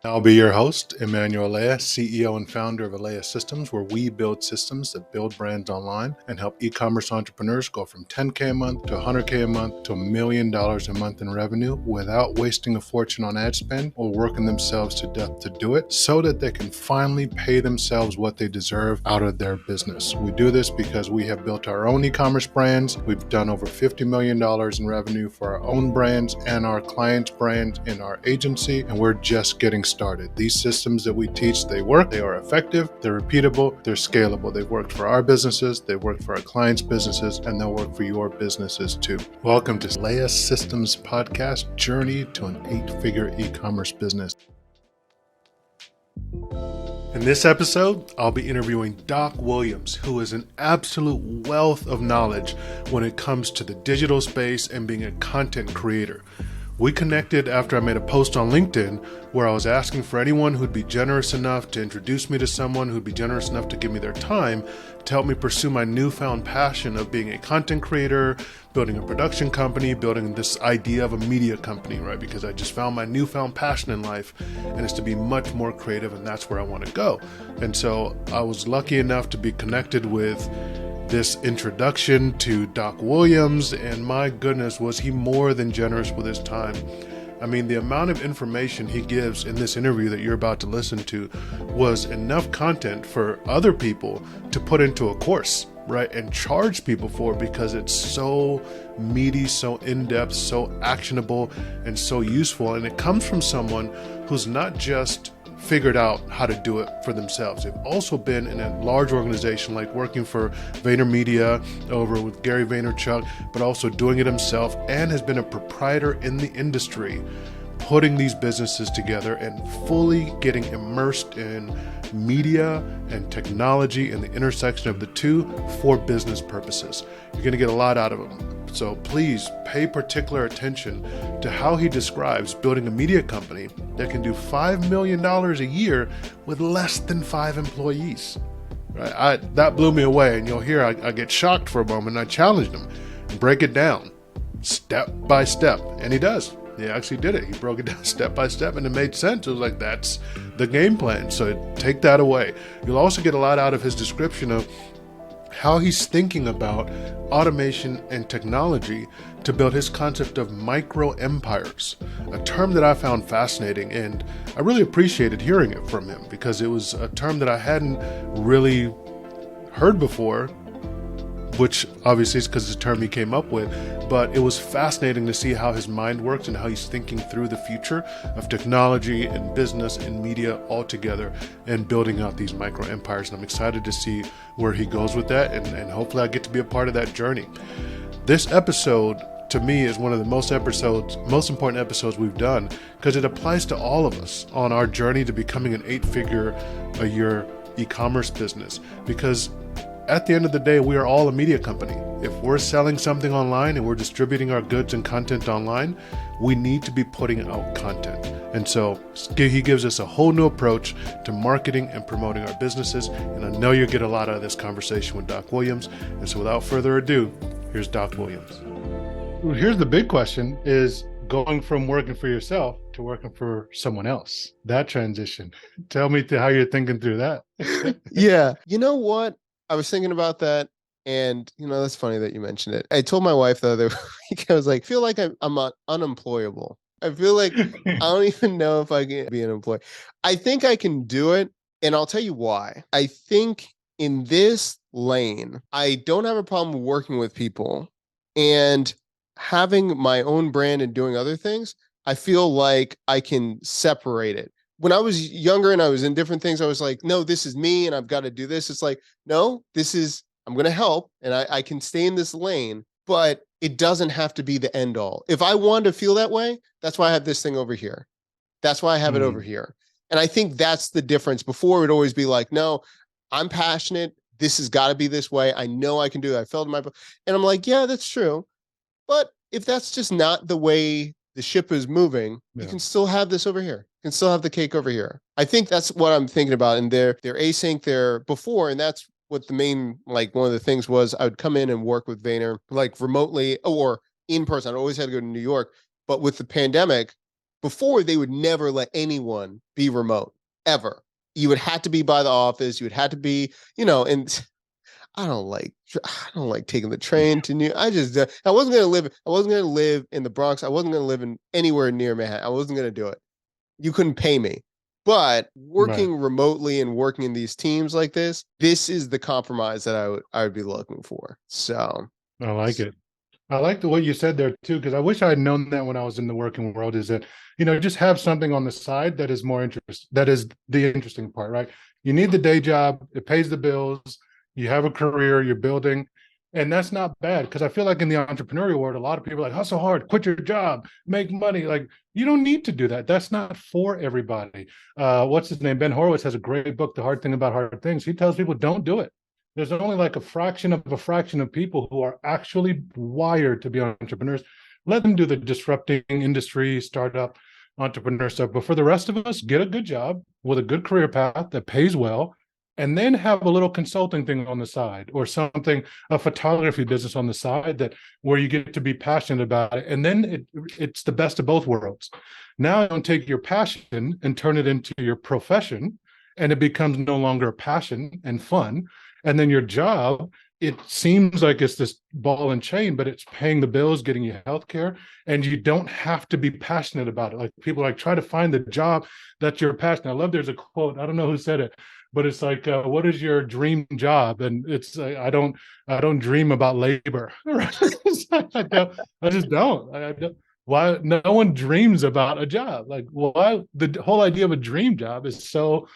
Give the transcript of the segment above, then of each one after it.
I'll be your host, Emmanuel Eleyae, CEO and founder of Eleyae Systems, where we build systems that build brands online and help e-commerce entrepreneurs go from $10K a month to $100K a month to $1 million a month in revenue without wasting a fortune on ad spend or working themselves to death to do it, so that they can finally pay themselves what they deserve out of their business. We do this because we have built our own e-commerce brands. We've done over $50 million in revenue for our own brands and our clients' brands in our agency, and we're just getting started. These systems that we teach, they work, they are effective, they're repeatable, they're scalable. They've worked for our businesses, they've worked for our clients' businesses, and they'll work for your businesses too. Welcome to Eleyae Systems Podcast, Journey to an 8-Figure E-Commerce Business. In this episode, I'll be interviewing Doc Williams, who is an absolute wealth of knowledge when it comes to the digital space and being a content creator. We connected after I made a post on LinkedIn where I was asking for anyone who'd be generous enough to introduce me to someone who'd be generous enough to give me their time to help me pursue my newfound passion of being a content creator, building a production company, building this idea of a media company, right? Because I just found my newfound passion in life, and it's to be much more creative, and that's where I want to go. And so I was lucky enough to be connected with this introduction to Doc Williams, and my goodness, was he more than generous with his time. I mean, the amount of information he gives in this interview that you're about to listen to was enough content for other people to put into a course, right? And charge people for, because it's so meaty, so in-depth, so actionable, and so useful. And it comes from someone who's not just figured out how to do it for themselves. They've also been in a large organization, like working for VaynerMedia over with Gary Vaynerchuk, but also doing it himself, and has been a proprietor in the industry, putting these businesses together and fully getting immersed in media and technology and the intersection of the two for business purposes. You're going to get a lot out of him. So please pay particular attention to how he describes building a media company that can do $5 million a year with less than 5 employees. Right? That blew me away, and you'll hear I get shocked for a moment. I challenged him and break it down step by step, and he does. He actually did it. He broke it down step by step, and it made sense. It was like, that's the game plan. So take that away. You'll also get a lot out of his description of how he's thinking about automation and technology to build his concept of micro empires, a term that I found fascinating, and I really appreciated hearing it from him because it was a term that I hadn't really heard before, which obviously is because it's a term he came up with, but it was fascinating to see how his mind works and how he's thinking through the future of technology and business and media all together and building out these micro empires. And I'm excited to see where he goes with that, and hopefully I get to be a part of that journey. This episode, to me, is one of the most important episodes we've done, because it applies to all of us on our journey to becoming an 8-figure a year e-commerce business. Because at the end of the day, we are all a media company. If we're selling something online and we're distributing our goods and content online, we need to be putting out content. And so he gives us a whole new approach to marketing and promoting our businesses. And I know you'll get a lot out of this conversation with Doc Williams. And so without further ado, here's Doc Williams. Well, here's the big question, is going from working for yourself to working for someone else. That transition. Tell me how you're thinking through that. Yeah. You know what? I was thinking about that, and that's funny that you mentioned it. I told my wife the other week, I was like, I feel like I'm unemployable. I feel like I don't even know if I can be an employee. I think I can do it, and I'll tell you why. I think in this lane, I don't have a problem working with people and having my own brand and doing other things. I feel like I can separate it. When I was younger and I was in different things, I was like, no, this is me and I've got to do this. It's like, no, I'm going to help and I can stay in this lane, but it doesn't have to be the end all. If I want to feel that way, that's why I have this thing over here. That's why I have it over here. And I think that's the difference. Before, it would always be like, no, I'm passionate. This has got to be this way. I know I can do it. I felt in and I'm like, yeah, that's true. But if that's just not the way the ship is moving, you can still have this over here. You can still have the cake over here. I think that's what I'm thinking about. And they're async there before. And that's what the main, like one of the things was, I would come in and work with Vayner, like remotely or in person. I always had to go to New York. But with the pandemic, Before, they would never let anyone be remote ever. You would have to be by the office. You would have to be, and I don't like taking the train to New. I wasn't gonna live. I wasn't gonna live in the Bronx. I wasn't gonna live in anywhere near Manhattan. I wasn't gonna do it. You couldn't pay me. But Right. working remotely and working in these teams like this is the compromise that I would be looking for. So I like it. I like the way you said there too, because I wish I had known that when I was in the working world, is that, just have something on the side that is more interest, that is the interesting part, right? You need the day job, it pays the bills, you have a career, you're building, and that's not bad. Because I feel like in the entrepreneurial world, a lot of people are like, hustle hard, quit your job, make money. Like, you don't need to do that. That's not for everybody. What's his name? Ben Horowitz has a great book, The Hard Thing About Hard Things. He tells people, don't do it. There's only like a fraction of people who are actually wired to be entrepreneurs. Let them do the disrupting industry, startup, entrepreneur stuff. But for the rest of us, get a good job with a good career path that pays well, and then have a little consulting thing on the side, or something, a photography business on the side, that where you get to be passionate about it. And then it's the best of both worlds. Now don't take your passion and turn it into your profession, and it becomes no longer a passion and fun. And then your job, it seems like it's this ball and chain, but it's paying the bills, getting you healthcare, and you don't have to be passionate about it. Like, people like, try to find the job that you're passionate. I love, there's a quote, I don't know who said it, but it's like, what is your dream job? And it's, I don't dream about labor. I just don't. I don't. Why no one dreams about a job? Like, why? The whole idea of a dream job is so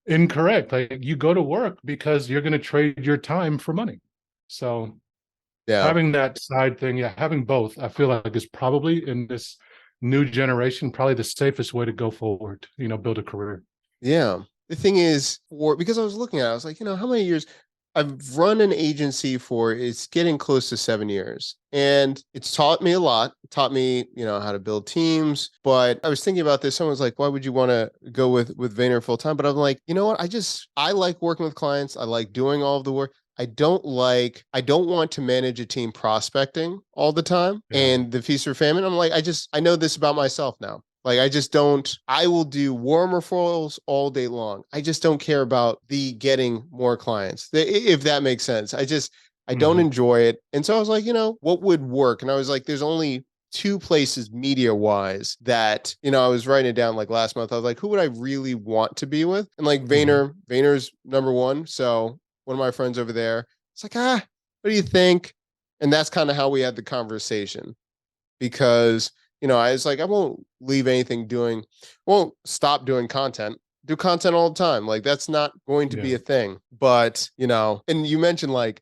incorrect. Like, you go to work because you're going to trade your time for money. So yeah, having that side thing, yeah, having both, I feel like is probably, in this new generation, probably the safest way to go forward, build a career. yeah. The thing is, because I was looking at it, I was like, how many years I've run an agency for, it's getting close to 7 years. And it's taught me a lot. It taught me, how to build teams. But I was thinking about this. Someone's like, why would you want to go with Vayner full time? But I'm like, you know what? I like working with clients. I like doing all of the work. I don't want to manage a team prospecting all the time Yeah. and the feast or famine. I'm like, I know this about myself now. Like, I just don't, I will do warm referrals all day long. I just don't care about the getting more clients, if that makes sense. I don't Mm-hmm. enjoy it. And so I was like, what would work? And I was like, there's only two places media wise that, I was writing it down like last month. I was like, who would I really want to be with? And like Mm-hmm. Vayner's number one. So one of my friends over there, it's like, what do you think? And that's kind of how we had the conversation, because I was like, I won't stop doing content, do content all the time. Like, that's not going to be Yeah. a thing. But, and you mentioned like,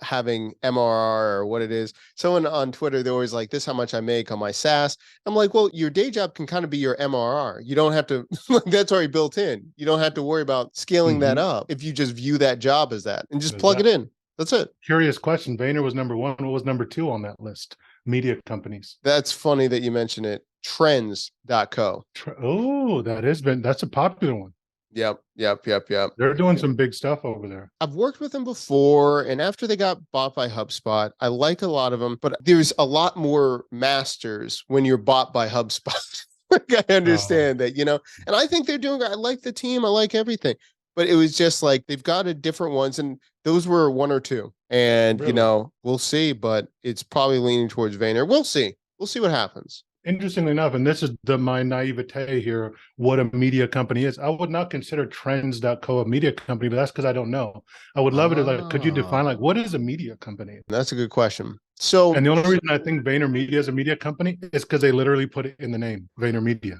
having MRR or what it is. Someone on Twitter, they're always like, this is how much I make on my SaaS. I'm like, well, your day job can kind of be your MRR. You don't have to, that's already built in. You don't have to worry about scaling that Mm-hmm. up if you just view that job as that and just plug it Exactly. in. That's it. Curious question. Vayner was number one. What was number two on that list? Media companies. That's funny that you mention it. Trends.co. Oh, that's a popular one. Yep. They're doing some big stuff over there. I've worked with them before, and after they got bought by HubSpot, I like a lot of them, but there's a lot more masters when you're bought by HubSpot. Like, I Oh, understand that, and I think they're doing, I like the team, I like everything, but it was just like, they've got a different ones, and those were one or two. And, really? we'll see, but it's probably leaning towards Vayner. We'll see. We'll see what happens. Interestingly enough, and this is my naivete here, what a media company is. I would not consider Trends.co a media company, but that's because I don't know. I would love it if, like, could you define, like, what is a Oh, media company? that's a good question. So And the only reason I think VaynerMedia is a media company is because they literally put it in the name, VaynerMedia.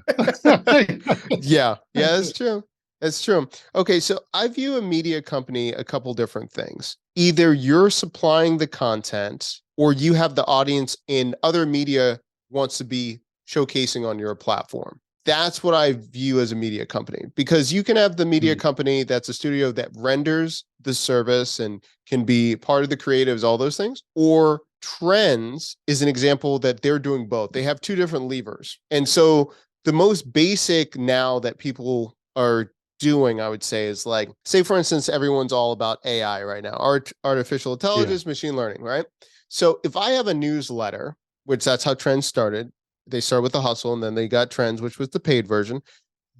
yeah, that's true. That's true. Okay, so I view a media company a couple different things. Either you're supplying the content, or you have the audience in other media wants to be showcasing on your platform. That's what I view as a media company, because you can have the media Mm, company that's a studio that renders the service and can be part of the creatives, all those things. Or Trends is an example that they're doing both. They have two different levers. And so the most basic now that people are doing, I would say, is like, say, for instance, everyone's all about AI right now, artificial yeah. intelligence, machine learning, right? So if I have a newsletter, which that's how Trends started, they started with the hustle and then they got trends, which was the paid version.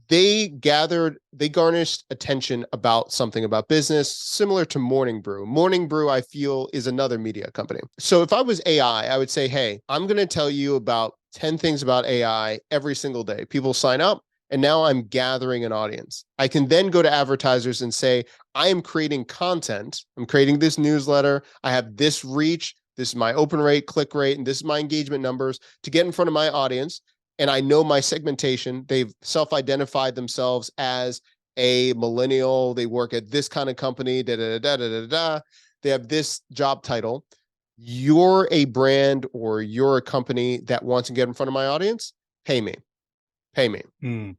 They garnished attention about something about business, similar to Morning Brew. Morning Brew, I feel, is another media company. So if I was AI, I would say, hey, I'm going to tell you about 10 things about AI every single day. People sign up, and now I'm gathering an audience. I can then go to advertisers and say, I am creating content. I'm creating this newsletter. I have this reach. This is my open rate, click rate, and this is my engagement numbers to get in front of my audience. And I know my segmentation. They've self-identified themselves as a millennial. They work at this kind of company, da-da-da-da-da-da-da. They have this job title. You're a brand or you're a company that wants to get in front of my audience, pay me. And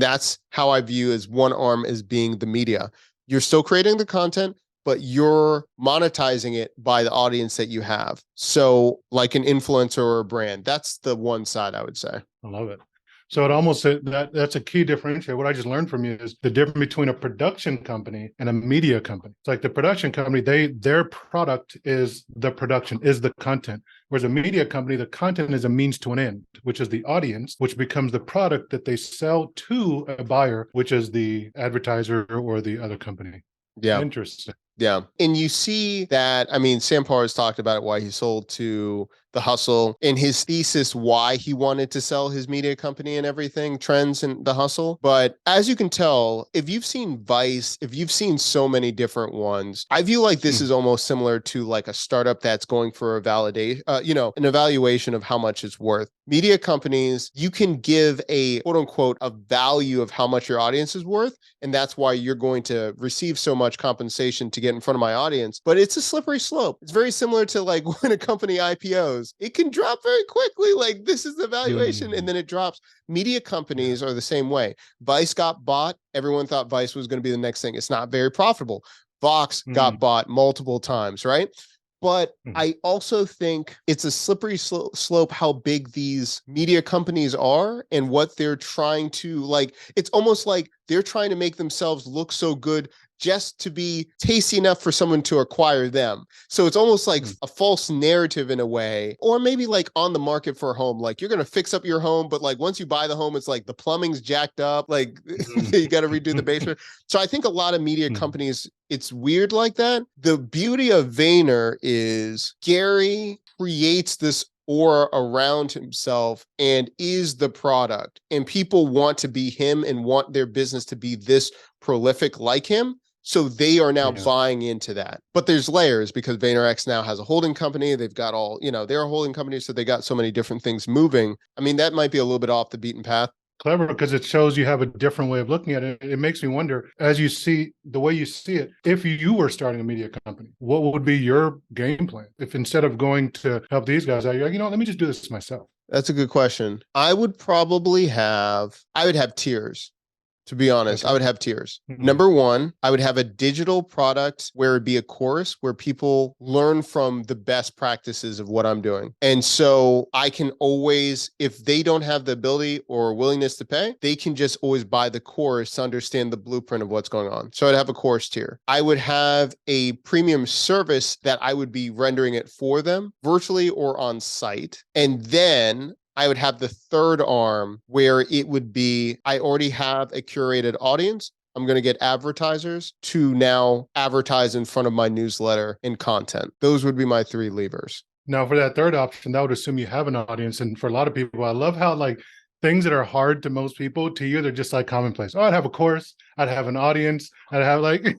that's how I view as one arm as being the media. You're still creating the content, but you're monetizing it by the audience that you have. So like an influencer or a brand, that's the one side I would say. I love it. So it almost that's a key differentiator. What I just learned from you is the difference between a production company and a media company. It's like the production company, their product is the production, is the content. Whereas a media company, the content is a means to an end, which is the audience, which becomes the product that they sell to a buyer, which is the advertiser or the other company. Yeah. Interesting. Yeah. And you see that, I mean, Sam Parr has talked about it, why he sold to The Hustle, in his thesis, why he wanted to sell his media company and everything, trends and The Hustle. But as you can tell, if you've seen Vice, if you've seen so many different ones, I view like this is almost similar to like a startup that's going for a validation, an evaluation of how much it's worth. Media companies, you can give a quote unquote a value of how much your audience is worth. And that's why you're going to receive so much compensation to get in front of my audience. But it's a slippery slope. It's very similar to like when a company IPOs, it can drop very quickly. Like this is the valuation and then it drops. Media companies are the same way. Vice got bought. Everyone thought Vice was going to be the next thing. It's not very profitable. Vox got bought multiple times, right? But I also think it's a slippery slope how big these media companies are and what they're trying to like. It's almost like they're trying to make themselves look so good just to be tasty enough for someone to acquire them. So it's almost like a false narrative in a way, or maybe like on the market for a home. Like you're going to fix up your home, but like once you buy the home, it's like the plumbing's jacked up. Like you got to redo the basement. So I think a lot of media companies, it's weird like that. The beauty of Vayner is Gary creates this aura around himself and is the product. And people want to be him and want their business to be this prolific like him. So they are now buying into that. But there's layers because VaynerX now has a holding company. They've got all, they're a holding company. So they got so many different things moving. I mean, that might be a little bit off the beaten path. Clever, because it shows you have a different way of looking at it. It makes me wonder, as you see the way you see it, if you were starting a media company, what would be your game plan? If instead of going to help these guys out, you're like, let me just do this myself. That's a good question. I would have tiers. To be honest, I would have tiers. Number one, I would have a digital product where it'd be a course where people learn from the best practices of what I'm doing. And so I can always, if they don't have the ability or willingness to pay, they can just always buy the course to understand the blueprint of what's going on. So I'd have a course tier. I would have a premium service that I would be rendering it for them virtually or on site. And then I would have the third arm where it would be, I already have a curated audience. I'm going to get advertisers to now advertise in front of my newsletter and content. Those would be my three levers. Now, for that third option, that would assume you have an audience. And for a lot of people, I love how like things that are hard to most people, to you, they're just like commonplace. Oh, I'd have a course. I'd have an audience. I'd have like,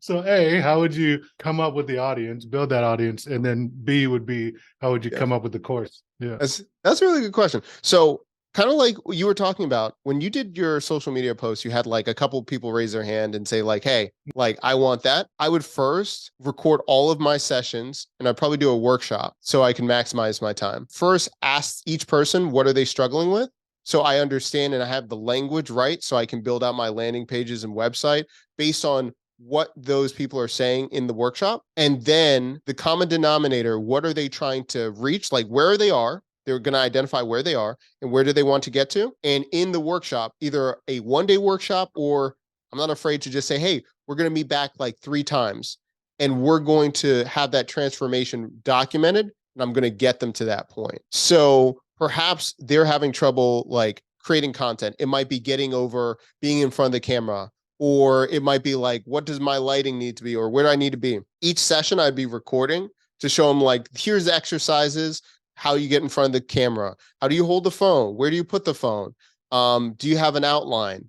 so A, how would you come up with the audience, build that audience? And then B would be, how would you come up with the course? Yeah. That's a really good question. So kind of like you were talking about when you did your social media posts, you had like a couple of people raise their hand and say like, hey, like I want that. I would first record all of my sessions and I'd probably do a workshop so I can maximize my time. First, ask each person, what are they struggling with? So I understand and I have the language right. So I can build out my landing pages and website based on what those people are saying in the workshop. And then the common denominator, what are they trying to reach? Like where they are. They're going to identify where they are and where do they want to get to. And in the workshop, either a one-day workshop or I'm not afraid to just say, hey, we're going to meet back like 3 times and we're going to have that transformation documented and I'm going to get them to that point. So perhaps they're having trouble like creating content. It might be getting over being in front of the camera, or it might be like, what does my lighting need to be, or where do I need to be? Each session I'd be recording to show them like, here's the exercises, how you get in front of the camera. How do you hold the phone? Where do you put the phone? Do you have an outline?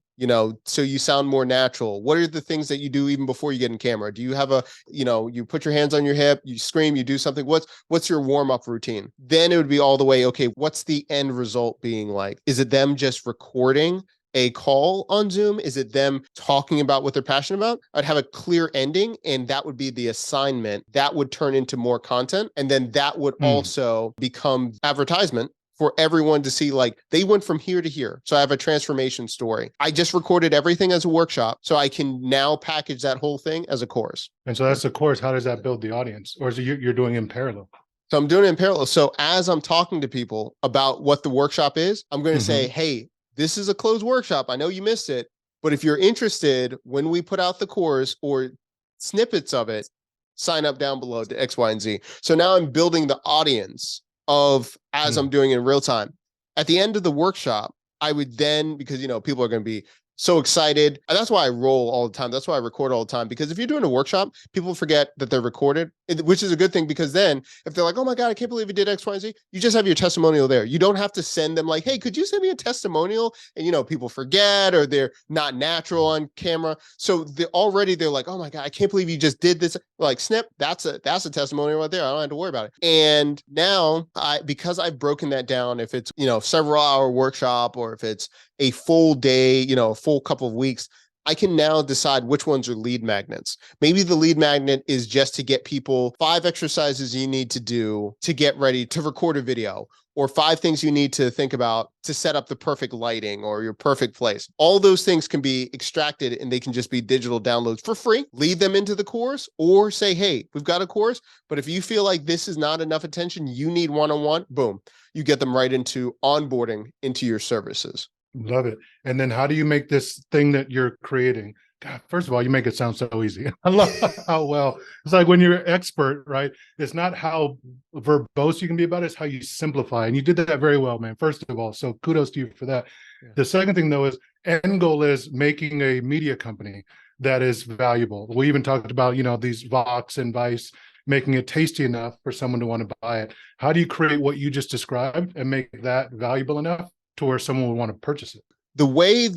So you sound more natural. What are the things that you do even before you get in camera? Do you have you put your hands on your hip, you scream, you do something. What's your warm-up routine? Then it would be all the way, okay, what's the end result being like? Is it them just recording a call on Zoom? Is it them talking about what they're passionate about? I'd have a clear ending, and that would be the assignment. That would turn into more content. And then that would also become advertisement for everyone to see, like, they went from here to here. So I have a transformation story. I just recorded everything as a workshop, so I can now package that whole thing as a course. And so that's the course. How does that build the audience? Or is it you're doing it in parallel? So I'm doing it in parallel. So as I'm talking to people about what the workshop is, I'm going to say, hey, this is a closed workshop. I know you missed it, but if you're interested, when we put out the course or snippets of it, sign up down below to X, Y, and Z. So now I'm building the audience of as I'm doing it in real time. At the end of the workshop, I would then, because people are going to be so excited. And that's why I roll all the time. That's why I record all the time. Because if you're doing a workshop, people forget that they're recorded, which is a good thing, because then if they're like, oh my God, I can't believe you did X, Y, and Z, you just have your testimonial there. You don't have to send them like, hey, could you send me a testimonial? And people forget, or they're not natural on camera. So they're like, oh my God, I can't believe you just did this. Like, snip, that's a testimonial right there. I don't have to worry about it. And now because I've broken that down, if it's, several hour workshop, or if it's a full day, a full couple of weeks, I can now decide which ones are lead magnets. Maybe the lead magnet is just to get people 5 exercises you need to do to get ready to record a video, or 5 things you need to think about to set up the perfect lighting or your perfect place. All those things can be extracted, and they can just be digital downloads for free. Lead them into the course, or say, hey, we've got a course, but if you feel like this is not enough attention, you need one-on-one, boom, you get them right into onboarding into your services. Love it. And then how do you make this thing that you're creating? God, first of all, you make it sound so easy. I love how well, it's like when you're an expert, right? It's not how verbose you can be about it, it's how you simplify. And you did that very well, man. First of all, so kudos to you for that. Yeah. The second thing though is end goal is making a media company that is valuable. We even talked about, these Vox and Vice, making it tasty enough for someone to want to buy it. How do you create what you just described and make that valuable enough to where someone would want to purchase it? The way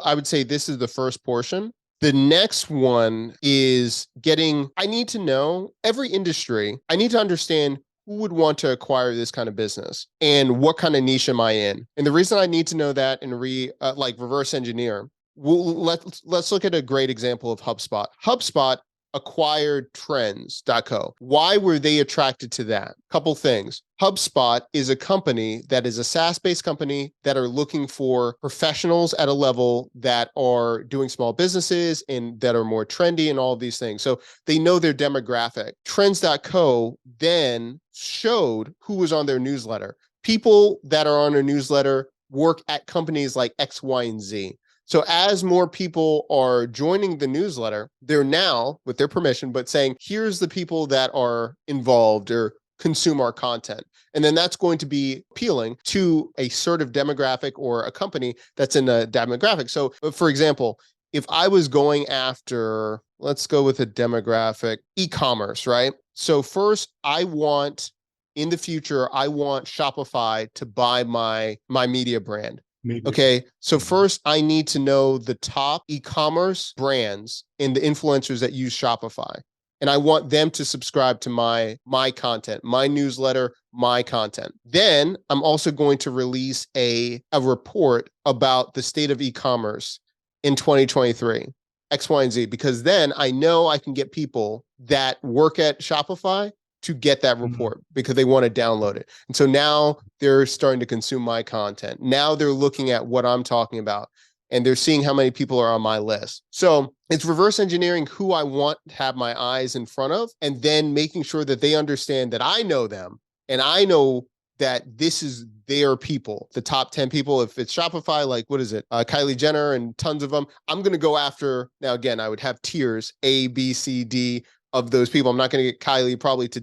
I would say this is the first portion. The next one is I need to know every industry. I need to understand who would want to acquire this kind of business and what kind of niche am I in. And the reason I need to know that and reverse engineer, let's look at a great example of HubSpot. HubSpot acquired trends.co. Why were they attracted to that? Couple things. HubSpot is a company that is a SaaS-based company that are looking for professionals at a level that are doing small businesses and that are more trendy and all of these things. So they know their demographic. Trends.co then showed who was on their newsletter. People that are on a newsletter work at companies like X, Y, and Z. So as more people are joining the newsletter, they're now, with their permission, but saying, here's the people that are involved or consume our content. And then that's going to be appealing to a sort of demographic or a company that's in a demographic. So for example, if I was going after, let's go with a demographic, e-commerce, right? So first, in the future, I want Shopify to buy my media brand. Okay, so first I need to know the top e-commerce brands and the influencers that use Shopify. And I want them to subscribe to my content, my newsletter, my content. Then I'm also going to release a report about the state of e-commerce in 2023, X, Y, and Z, because then I know I can get people that work at Shopify to get that report because they want to download it. And so now they're starting to consume my content. Now they're looking at what I'm talking about and they're seeing how many people are on my list. So it's reverse engineering who I want to have my eyes in front of, and then making sure that they understand that I know them and I know that this is their people, the top 10 people. If it's Shopify, like what is it? Kylie Jenner and tons of them. I'm going to go after, now again, I would have tiers, A, B, C, D, of those people. I'm not going to get Kylie probably to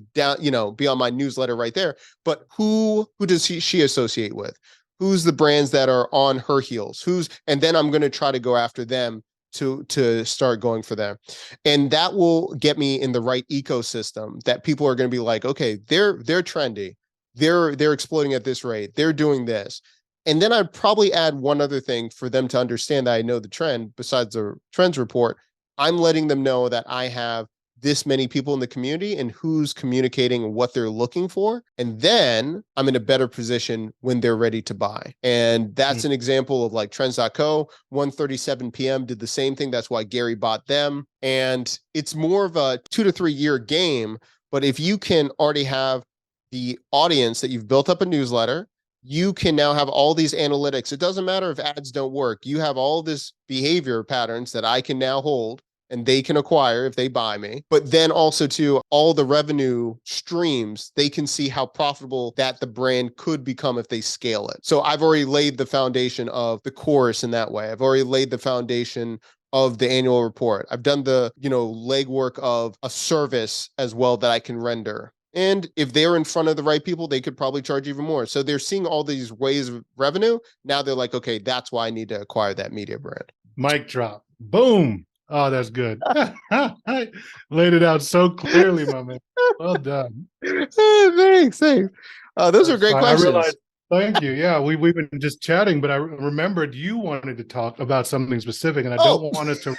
be on my newsletter right there, but who does she associate with? Who's the brands that are on her heels? And then I'm going to try to go after them to start going for them. And that will get me in the right ecosystem that people are going to be like, okay, they're trendy. They're exploding at this rate. They're doing this. And then I'd probably add one other thing for them to understand that I know the trend besides the trends report. I'm letting them know that I have this many people in the community and who's communicating what they're looking for. And then I'm in a better position when they're ready to buy. And that's an example of like Trends.co, 1:37 p.m. did the same thing. That's why Gary bought them. And it's more of a 2 to 3 year game. But if you can already have the audience that you've built up a newsletter, you can now have all these analytics. It doesn't matter if ads don't work. You have all this behavior patterns that I can now hold and they can acquire if they buy me. But then also to all the revenue streams, they can see how profitable that the brand could become if they scale it. So I've already laid the foundation of the course in that way. I've already laid the foundation of the annual report. I've done the, legwork of a service as well that I can render. And if they're in front of the right people, they could probably charge even more. So they're seeing all these ways of revenue. Now they're like, okay, that's why I need to acquire that media brand. Mic drop. Boom. Oh, that's good. I laid it out so clearly, my man. Well done. Thanks. Those are great questions. I realized, thank you. Yeah, we've been just chatting, but I remembered you wanted to talk about something specific, and I don't want us to.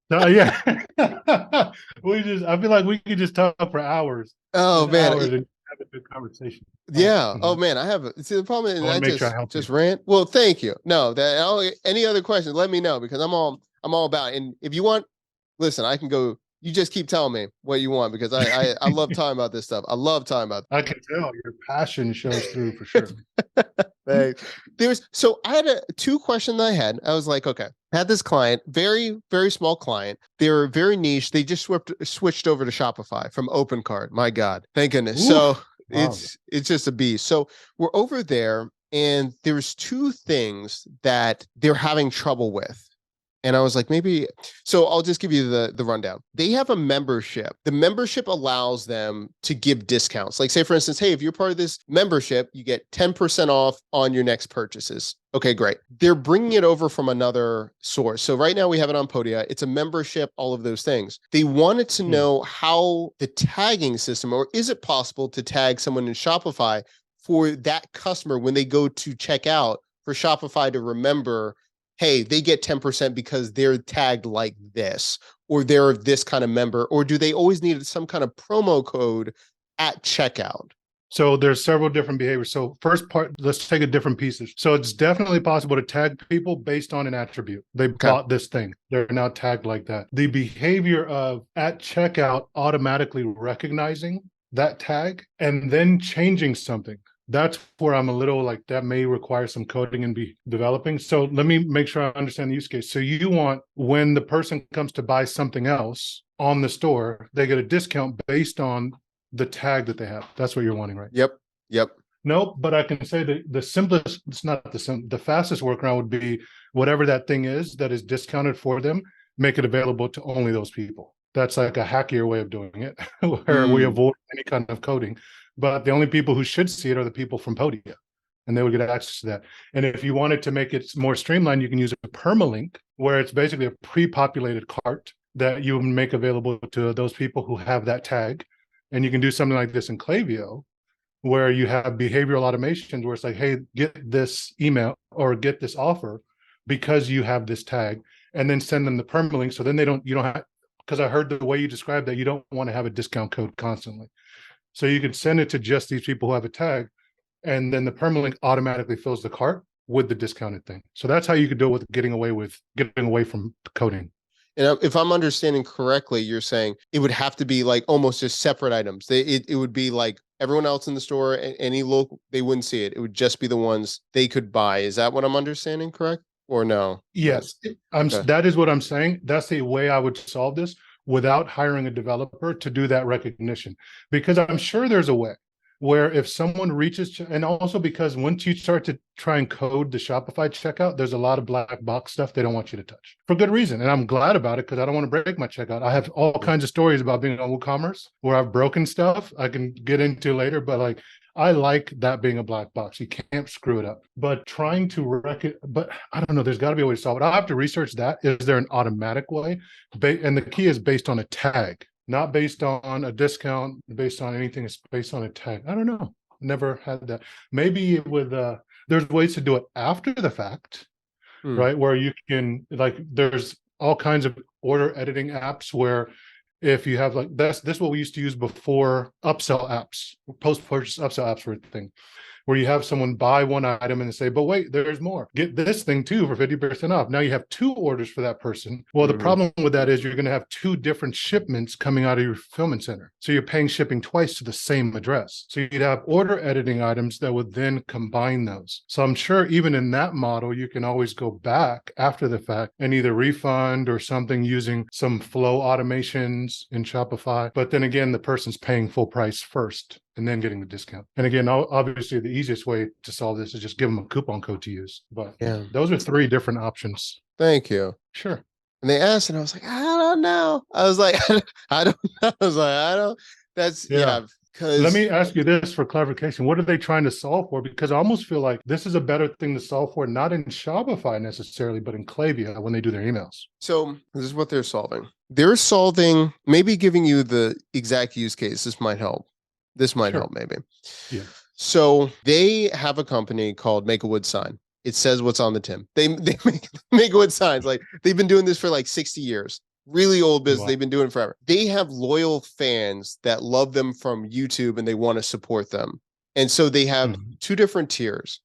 Yeah. I feel like we could just talk for hours. Oh man, and have a good conversation. Yeah. Oh man, I have. See, the problem is I just rant. Well, thank you. No, any other questions? Let me know because I'm all about it. And if you want, listen, I can go. You just keep telling me what you want because I love talking about this stuff. I love talking about. I can tell your passion shows through for sure. Thanks. So I had 2 questions I had. I was like, okay, I had this client, very, very small client. They're very niche. They just switched over to Shopify from OpenCart. My God, thank goodness. Ooh, so wow. It's just a beast. So we're over there and there's 2 things that they're having trouble with. And I was like, so I'll just give you the rundown. They have a membership. The membership allows them to give discounts. Like say, for instance, hey, if you're part of this membership, you get 10% off on your next purchases. Okay, great. They're bringing it over from another source. So right now we have it on Podia. It's a membership, all of those things. They wanted to know how the tagging system, or is it possible to tag someone in Shopify for that customer when they go to check out for Shopify to remember, hey, they get 10% because they're tagged like this, or they're this kind of member, or do they always need some kind of promo code at checkout? So there's several different behaviors. So first part, let's take a different pieces. So it's definitely possible to tag people based on an attribute. They bought this thing. They're now tagged like that. The behavior of at checkout automatically recognizing that tag and then changing something. That's where I'm a little like, that may require some coding and be developing. So let me make sure I understand the use case. So you want when the person comes to buy something else on the store, they get a discount based on the tag that they have. That's what you're wanting, right? Yep. Nope, but I can say that the simplest, it's not the fastest workaround would be whatever that thing is that is discounted for them, make it available to only those people. That's like a hackier way of doing it, where we avoid any kind of coding. But the only people who should see it are the people from Podia, and they would get access to that. And if you wanted to make it more streamlined, you can use a permalink, where it's basically a pre-populated cart that you make available to those people who have that tag. And you can do something like this in Klaviyo, where you have behavioral automations where it's like, hey, get this email or get this offer because you have this tag, and then send them the permalink. So then you don't have, because I heard the way you described that, you don't want to have a discount code constantly. So you can send it to just these people who have a tag, and then the permalink automatically fills the cart with the discounted thing. So that's how you could do it with getting away from coding. And if I'm understanding correctly, you're saying it would have to be like almost just separate items. It would be like everyone else in the store, any local, they wouldn't see it. It would just be the ones they could buy. Is that what I'm understanding correct? Or no? Yes, that is what I'm saying. That's the way I would solve this, without hiring a developer to do that recognition, because I'm sure there's a way where if someone reaches, and also because once you start to try and code the Shopify checkout, there's a lot of black box stuff they don't want you to touch for good reason. And I'm glad about it because I don't want to break my checkout. I have all kinds of stories about being on WooCommerce where I've broken stuff I can get into later, but like, I like that being a black box. You can't screw it up. But trying to but I don't know, there's got to be a way to solve it. I'll have to research that. Is there an automatic way? And the key is based on a tag, not based on a discount, based on anything. It's based on a tag. I don't know. Never had that. Maybe with there's ways to do it after the fact, right? Where you can, like, there's all kinds of order editing apps where if you have, like, this what we used to use before upsell apps, post-purchase upsell apps were a thing, where you have someone buy one item and say, but wait, there's more. Get this thing too for 50% off. Now you have 2 orders for that person. Well, the problem with that is you're going to have 2 different shipments coming out of your fulfillment center. So you're paying shipping twice to the same address. So you'd have order editing items that would then combine those. So I'm sure even in that model, you can always go back after the fact and either refund or something using some flow automations in Shopify. But then again, the person's paying full price first and then getting the discount. And again, obviously the easiest way to solve this is just give them a coupon code to use. But yeah, those are 3 different options. Thank you. Sure. And they asked, and I was like, I don't know. I was like, I don't know. I was like, I don't. That's because let me ask you this for clarification. What are they trying to solve for? Because I almost feel like this is a better thing to solve for, not in Shopify necessarily, but in Klaviyo when they do their emails. So this is what they're solving. They're solving, maybe giving you the exact use case. This might help. This might help, maybe. Yeah. So they have a company called Make a Wood Sign. It says what's on the tin. They make wood signs. Like, they've been doing this for like 60 years. Really old business. Wow. They've been doing it forever. They have loyal fans that love them from YouTube and they want to support them. And so they have 2 different tiers.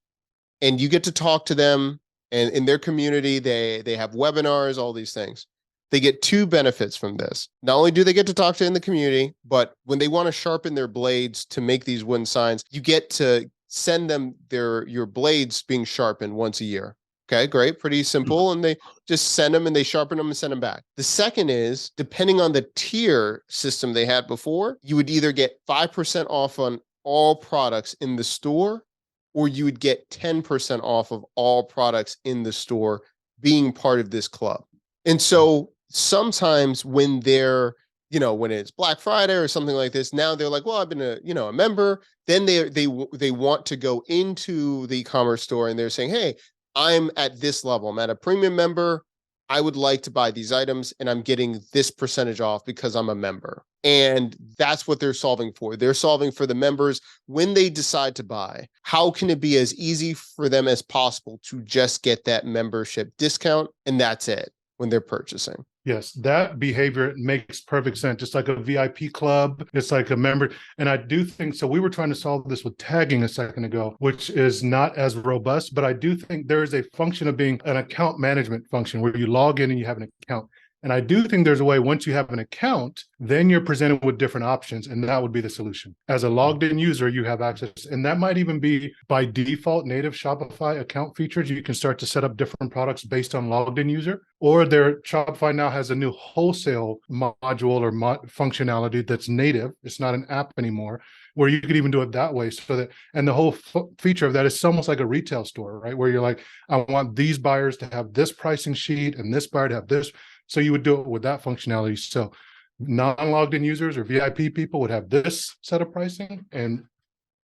And you get to talk to them. And in their community, they have webinars, all these things. They get 2 benefits from this. Not only do they get to talk to in the community, but when they want to sharpen their blades to make these wooden signs, you get to send them your blades being sharpened once a year. Okay, great. Pretty simple. And they just send them and they sharpen them and send them back. The second is, depending on the tier system they had before, you would either get 5% off on all products in the store, or you would get 10% off of all products in the store being part of this club. And so sometimes when they're, when it's Black Friday or something like this, now they're like, well, I've been a member. Then they want to go into the e-commerce store and they're saying, hey, I'm at this level. I'm at a premium member. I would like to buy these items and I'm getting this percentage off because I'm a member. And that's what they're solving for. They're solving for the members when they decide to buy. How can it be as easy for them as possible to just get that membership discount? And that's it when they're purchasing. Yes, that behavior makes perfect sense. It's like a VIP club. It's like a member. And I do think, so we were trying to solve this with tagging a second ago, which is not as robust, but I do think there is a function of being an account management function where you log in and you have an account. And I do think there's a way, once you have an account, then you're presented with different options, and that would be the solution. As a logged in user, you have access, and that might even be by default native Shopify account features. You can start to set up different products based on logged in user, or Shopify now has a new wholesale module or functionality that's native. It's not an app anymore, where you could even do it that way. So that, and the whole feature of that is almost like a retail store, right? Where you're like, I want these buyers to have this pricing sheet and this buyer to have this. So you would do it with that functionality. So non-logged in users or VIP people would have this set of pricing, and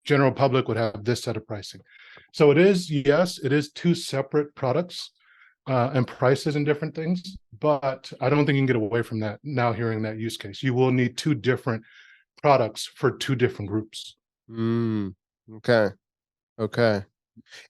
general public would have this set of pricing. So it is 2 separate products and prices and different things, but I don't think you can get away from that now hearing that use case. You will need 2 different products for 2 different groups. Okay.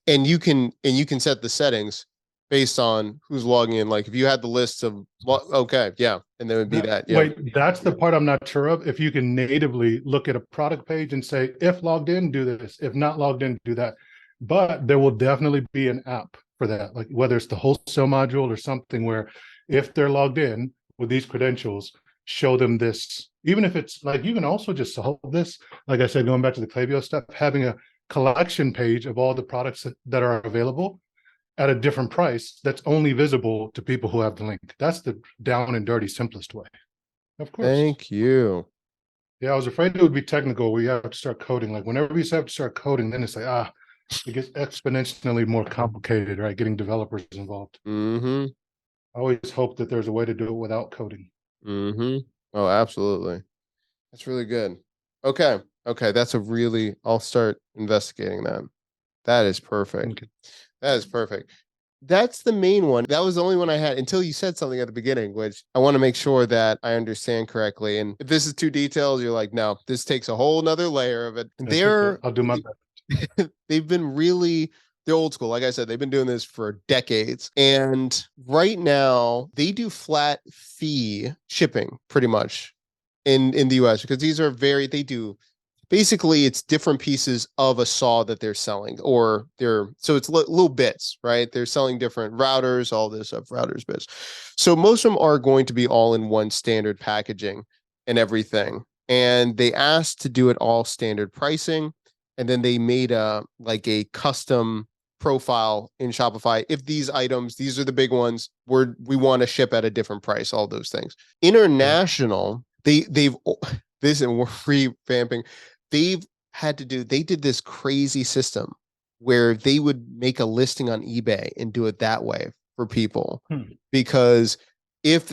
And you can set the settings based on who's logging in. Like if you had the list of, and there would be that. Yeah. Wait, that's the part I'm not sure of. If you can natively look at a product page and say, if logged in, do this. If not logged in, do that. But there will definitely be an app for that, like whether it's the wholesale module or something where if they're logged in with these credentials, show them this. Even if it's like, you can also just solve this, like I said, going back to the Klaviyo stuff, having a collection page of all the products that are available at a different price that's only visible to people who have the link. That's the down and dirty simplest way. Of course. Thank you. Yeah, I was afraid it would be technical where you have to start coding. Like whenever you have to start coding, then it's like, it gets exponentially more complicated, right? Getting developers involved. Mm-hmm. I always hope that there's a way to do it without coding. Mm-hmm. Oh, absolutely. That's really good. Okay. Okay. I'll start investigating that. That is perfect. Okay. That is perfect. That's the main one. That was the only one I had until you said something at the beginning, which I want to make sure that I understand correctly. And if this is too detailed, you're like, no, this takes a whole nother layer of it. That's okay. I'll do my best. They've been really, they're old school. Like I said, they've been doing this for decades. And right now they do flat fee shipping pretty much in the US because they do basically it's different pieces of a saw that they're selling or so it's little bits, right? They're selling different routers, all this stuff, routers, bits. So most of them are going to be all in one standard packaging and everything. And they asked to do it all standard pricing. And then they made a custom profile in Shopify. If these are the big ones, we want to ship at a different price, all those things. International, they've this and we're revamping. They did this crazy system where they would make a listing on eBay and do it that way for people. Because if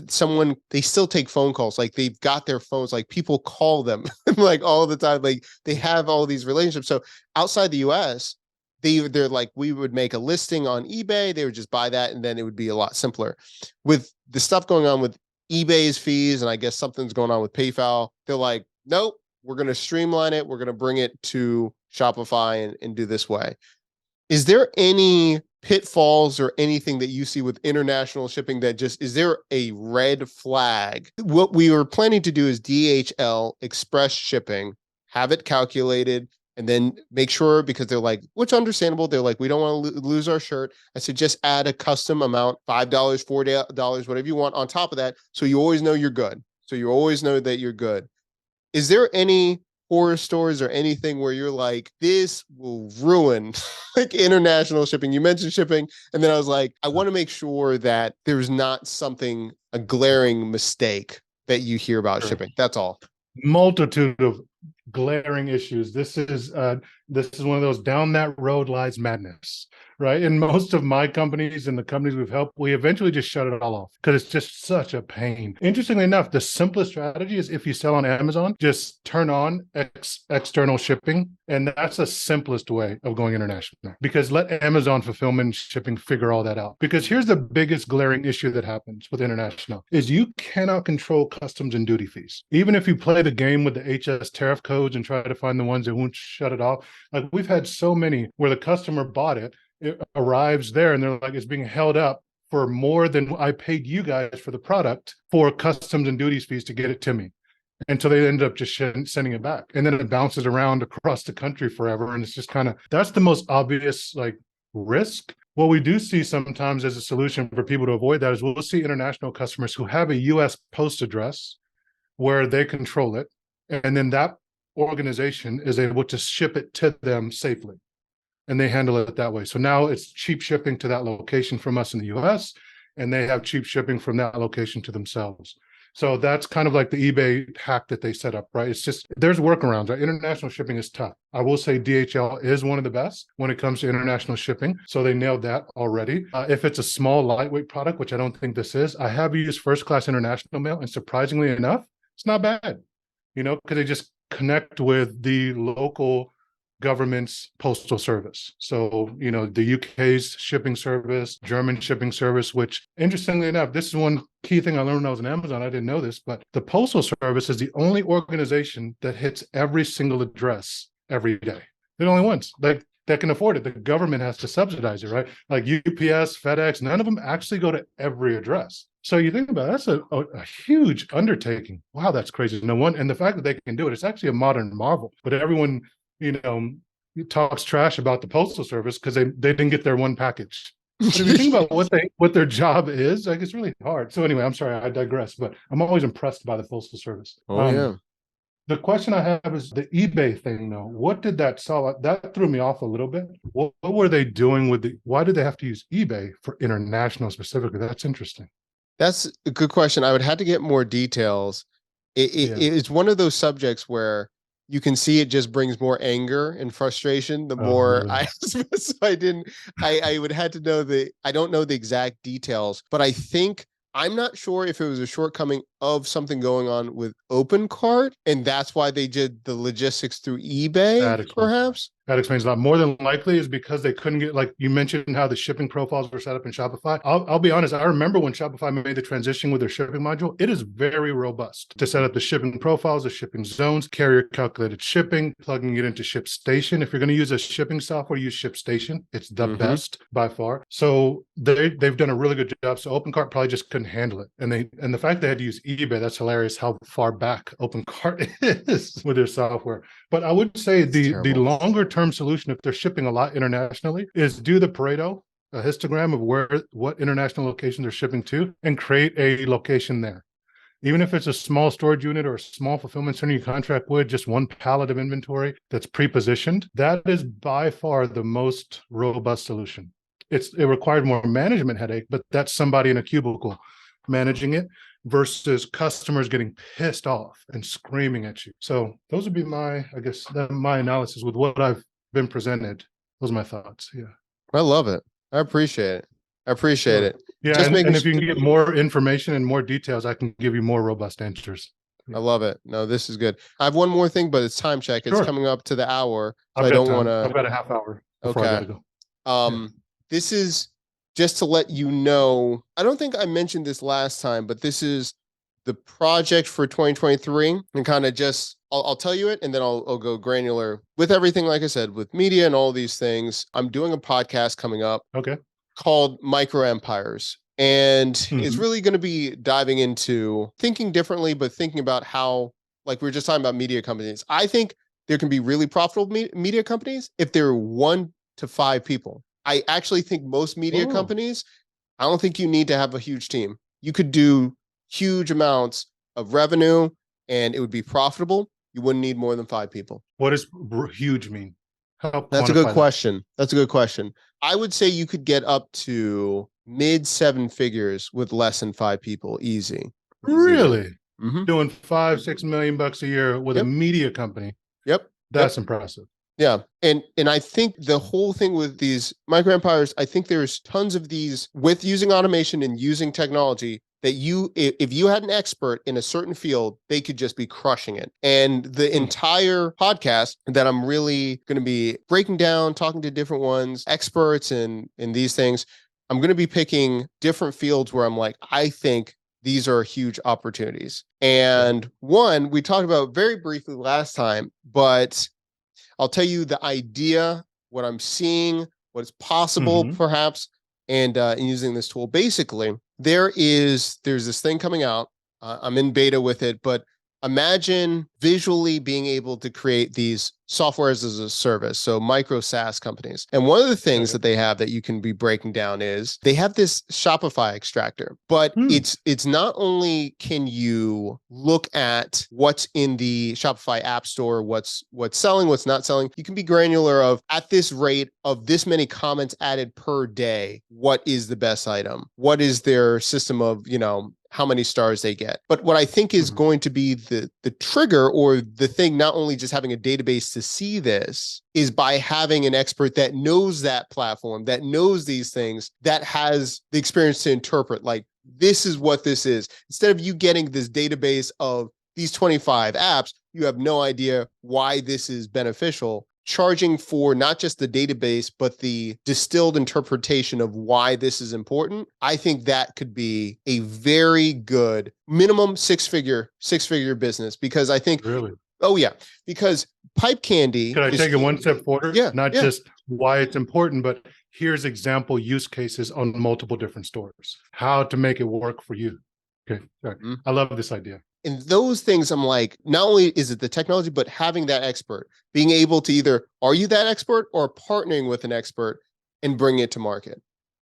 they still take phone calls, like they've got their phones, like people call them like all the time, like they have all these relationships. So outside the US, they're like, we would make a listing on eBay, they would just buy that, and then it would be a lot simpler. With the stuff going on with eBay's fees, and I guess something's going on with PayPal, they're like, nope, we're going to streamline it. We're going to bring it to Shopify and do this way. Is there any pitfalls or anything that you see with international shipping is there a red flag? What we were planning to do is DHL express shipping, have it calculated, and then make sure, because they're like, which understandable, they're like, we don't want to lose our shirt. I said, just add a custom amount, $5, $4, whatever you want on top of that. So you always know you're good. So you always know that you're good. Is there any horror stories or anything where you're like, this will ruin like international shipping? You mentioned shipping, and then I was like, I want to make sure that there's not a glaring mistake that you hear about shipping. That's all. Multitude of glaring issues. This is one of those down that road lies madness, right? In most of my companies and the companies we've helped, we eventually just shut it all off because it's just such a pain. Interestingly enough, the simplest strategy is if you sell on Amazon, just turn on external shipping, and that's the simplest way of going international, because let Amazon fulfillment and shipping figure all that out. Because here's the biggest glaring issue that happens with international is you cannot control customs and duty fees. Even if you play the game with the HS tariff codes and try to find the ones that won't shut it off. Like we've had so many where the customer bought it, it arrives there and they're like, it's being held up for more than I paid you guys for the product for customs and duties fees to get it to me. And so they end up just sending it back. And then it bounces around across the country forever. And it's just that's the most obvious risk. What we do see sometimes as a solution for people to avoid that is we'll see international customers who have a US post address where they control it. And then that organization is able to ship it to them safely, and they handle it that way. So now it's cheap shipping to that location from us in the US, and they have cheap shipping from that location to themselves. So that's kind of like the eBay hack that they set up, right? It's just, there's workarounds, right? International shipping is tough. I will say DHL is one of the best when it comes to international shipping. So they nailed that already. If it's a small, lightweight product, which I don't think this is, I have used first class international mail, and surprisingly enough, it's not bad, because they just connect with the local government's postal service. So, the UK's shipping service, German shipping service, which interestingly enough, this is one key thing I learned when I was in Amazon. I didn't know this, but the postal service is the only organization that hits every single address every day. They're the only ones that can afford it. The government has to subsidize it, right? Like UPS, FedEx, none of them actually go to every address. So you think about it, that's a huge undertaking. Wow, that's crazy. No one, and the fact that they can do it, it's actually a modern marvel. But everyone, talks trash about the postal service because they didn't get their one package. But if you think about what their job is, it's really hard. So anyway, I'm sorry, I digress, but I'm always impressed by the postal service. Yeah. The question I have is the eBay thing, though. What did that solve? That threw me off a little bit. What were they doing why did they have to use eBay for international specifically? That's interesting. That's a good question. I would have to get more details. Yeah. It's one of those subjects where you can see it just brings more anger and frustration the Oh, more really? I so I would have to know I don't know the exact details, but I think I'm not sure if it was a shortcoming of something going on with OpenCart, and that's why they did the logistics through eBay, That explains. perhaps. That explains a lot. More than likely is because they couldn't get, like you mentioned, how the shipping profiles were set up in Shopify. I'll be honest. I remember when Shopify made the transition with their shipping module. It is very robust to set up the shipping profiles, the shipping zones, carrier calculated shipping, plugging it into ShipStation. If you're going to use a shipping software, use ShipStation. It's the best by far. So they've done a really good job. So OpenCart probably just couldn't handle it, and the fact they had to use eBay, that's hilarious. How far back OpenCart is with their software. But I would say the longer term solution, if they're shipping a lot internationally, is do the Pareto, a histogram of what international locations they're shipping to, and create a location there. Even if it's a small storage unit or a small fulfillment center you contract with, just one pallet of inventory that's pre-positioned, that is by far the most robust solution. It required more management headache, but that's somebody in a cubicle managing it versus customers getting pissed off and screaming at you. So those would be my analysis with what I've been presented. Those are my thoughts. Yeah. I love it. I appreciate it. I appreciate Sure. it. Yeah. Just And if you can get more information and more details, I can give you more robust answers. I love it. No, this is good. I have one more thing, but it's time check. It's Sure. coming up to the hour, so I've I got don't want time. to. I've got a half hour before I Okay. gotta go. This is just to let you know. I don't think I mentioned this last time, but this is the project for 2023, and kind of just I'll tell you it, and then I'll go granular with everything. Like I said, with media and all these things, I'm doing a podcast coming up. Okay. Called Micro Empires. And it's really going to be diving into thinking differently, but thinking about how, like we were just talking about media companies. I think there can be really profitable media companies if they're 1 to 5 people. I actually think most media companies, I don't think you need to have a huge team. You could do huge amounts of revenue and it would be profitable. You wouldn't need more than 5 people. What does huge mean? That's a good question. That's a good question. I would say you could get up to mid 7 figures with less than 5 people. Easy. Really? Doing $5-6 million a year with a media company. Yep. That's impressive. Yeah. And I think the whole thing with these micro empires, I think there's tons of these with using automation and using technology that if you had an expert in a certain field, they could just be crushing it. And the entire podcast that I'm really going to be breaking down, talking to different ones, experts in these things, I'm going to be picking different fields where I'm like, I think these are huge opportunities. And one we talked about very briefly last time, but I'll tell you the idea, what I'm seeing, what's possible perhaps, and using this tool. Basically, there's this thing coming out. I'm in beta with it, but imagine visually being able to create these softwares as a service, so micro SaaS companies. And one of the things that they have that you can be breaking down is they have this Shopify extractor, but it's not only can you look at what's in the Shopify app store, what's selling, what's not selling. You can be granular of at this rate of this many comments added per day, what is the best item? What is their system of, how many stars they get. But what I think is going to be the trigger or the thing, not only just having a database to see this, is by having an expert that knows that platform, that knows these things, that has the experience to interpret, like, this is what this is. Instead of you getting this database of these 25 apps, you have no idea why this is beneficial. Charging for not just the database, but the distilled interpretation of why this is important. I think that could be a very good minimum six-figure business, because I think, because pipe candy. Could I take it one step forward? Yeah. Not just why it's important, but here's example use cases on multiple different stores. How to make it work for you. Okay. Sorry. I love this idea. And those things, I'm like, not only is it the technology, but having that expert, being able to either, are you that expert, or partnering with an expert and bring it to market.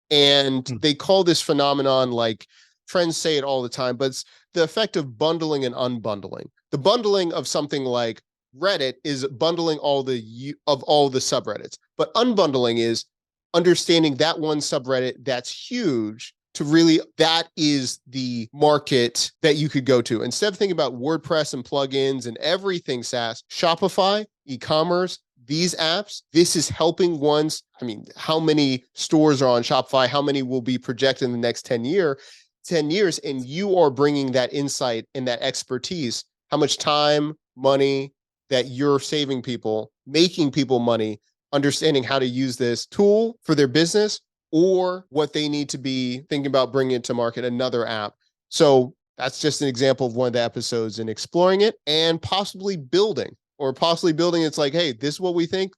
And they call this phenomenon, like trends say it all the time, but it's the effect of bundling and unbundling. The bundling of something like Reddit is bundling all the subreddits, but unbundling is understanding that one subreddit that's huge to really, that is the market that you could go to. Instead of thinking about WordPress and plugins and everything SaaS, Shopify, e-commerce, these apps, this is helping ones. I mean, how many stores are on Shopify? How many will be projected in the next 10 years? And you are bringing that insight and that expertise, how much time, money that you're saving people, making people money, understanding how to use this tool for their business or what they need to be thinking about bringing it to market, another app. So that's just an example of one of the episodes in exploring it and possibly building. It's like, hey, this is what we think.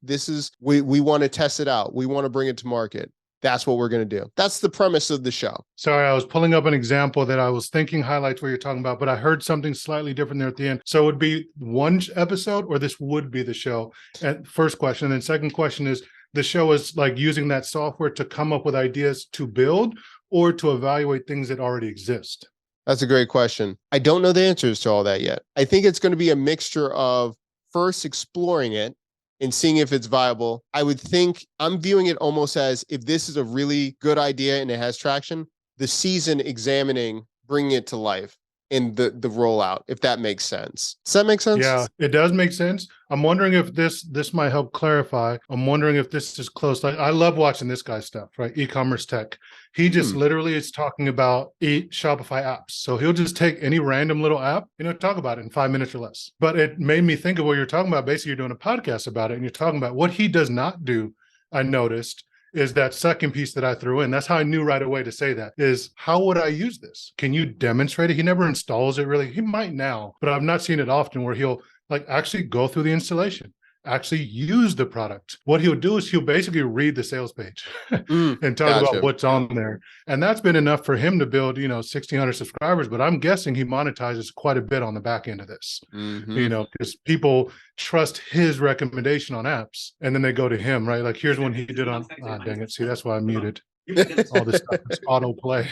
We want to test it out. We want to bring it to market. That's what we're going to do. That's the premise of the show. Sorry, I was pulling up an example that I was thinking highlights what you're talking about, but I heard something slightly different there at the end. So it would be one episode, or this would be the show? And first question. And then second question is, the show is like using that software to come up with ideas to build or to evaluate things that already exist? That's a great question. I don't know the answers to all that yet. I think it's going to be a mixture of first exploring it and seeing if it's viable. I would think I'm viewing it almost as, if this is a really good idea and it has traction, the season examining, bringing it to life in the rollout, if that makes sense. Does that make sense? Yeah, it does make sense. I'm wondering if this might help clarify. I'm wondering if this is close. Like, I love watching this guy's stuff, right? E-commerce tech. He just literally is talking about 8 Shopify apps. So he'll just take any random little app, talk about it in 5 minutes or less. But it made me think of what you're talking about. Basically, you're doing a podcast about it, and you're talking about what he does not do, I noticed, is that second piece that I threw in. That's how I knew right away to say that, is how would I use this? Can you demonstrate it? He never installs it really. He might now, but I've not seen it often where he'll like actually go through the installation, actually use the product. What he'll do is he'll basically read the sales page and talk about what's on there. And that's been enough for him to build, 1,600 subscribers, but I'm guessing he monetizes quite a bit on the back end of this, because people trust his recommendation on apps and then they go to him, right? Like, here's one he did on, dang it. See, that's why I'm muted. All this stuff is autoplay.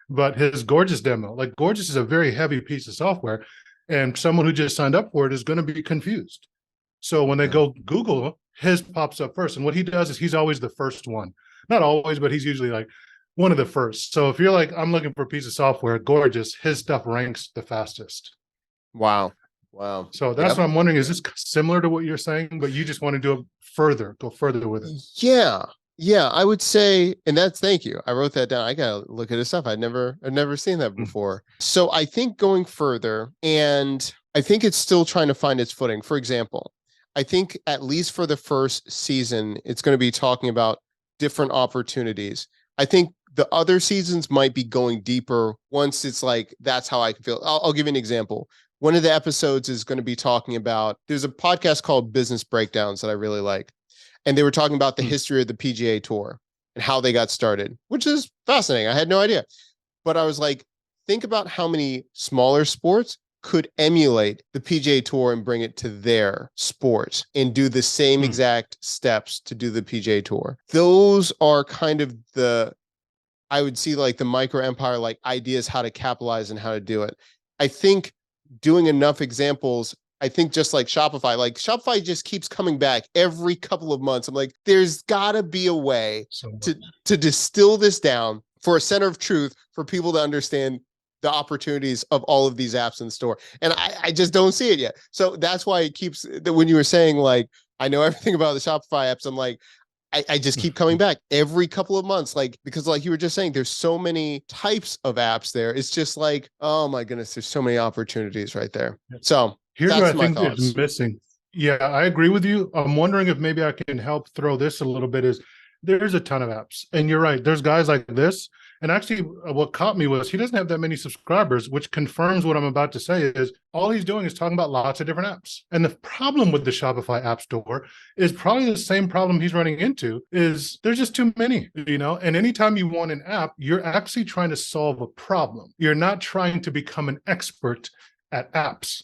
But his Gorgeous demo, like Gorgeous is a very heavy piece of software, and someone who just signed up for it is going to be confused. So when they go Google, his pops up first. And what he does is he's always the first one. Not always, but he's usually like one of the first. So if you're like, I'm looking for a piece of software, Gorgeous, his stuff ranks the fastest. Wow. So that's what I'm wondering. Is this similar to what you're saying, but you just want to go further with it? Yeah, I would say, and thank you. I wrote that down. I got to look at his stuff. I've never seen that before. So I think going further, and I think it's still trying to find its footing. For example, I think at least for the first season, it's going to be talking about different opportunities. I think the other seasons might be going deeper once it's like, that's how I can feel. I'll give you an example. One of the episodes is going to be talking about, there's a podcast called Business Breakdowns that I really like. And they were talking about the history of the PGA Tour and how they got started, which is fascinating. I had no idea. But I was like, think about how many smaller sports could emulate the PGA Tour and bring it to their sport and do the same exact steps to do the PGA Tour. Those are kind of I would see like the micro empire, like ideas how to capitalize and how to do it. I think doing enough examples, I think just like Shopify just keeps coming back every couple of months. I'm like, there's gotta be a way to distill this down for a center of truth for people to understand the opportunities of all of these apps in the store. And I just don't see it yet. So that's why it keeps, when you were saying like, I know everything about the Shopify apps, I'm like, I just keep coming back every couple of months, like, because like you were just saying, there's so many types of apps there. It's just like, oh my goodness, there's so many opportunities right there. So here's what I think is missing. Yeah, I agree with you. I'm wondering if maybe I can help throw this a little bit. Is there's a ton of apps, and you're right. There's guys like this. And actually, what caught me was he doesn't have that many subscribers, which confirms what I'm about to say is all he's doing is talking about lots of different apps. And the problem with the Shopify App Store is probably the same problem he's running into is there's just too many, and anytime you want an app, you're actually trying to solve a problem. You're not trying to become an expert at apps,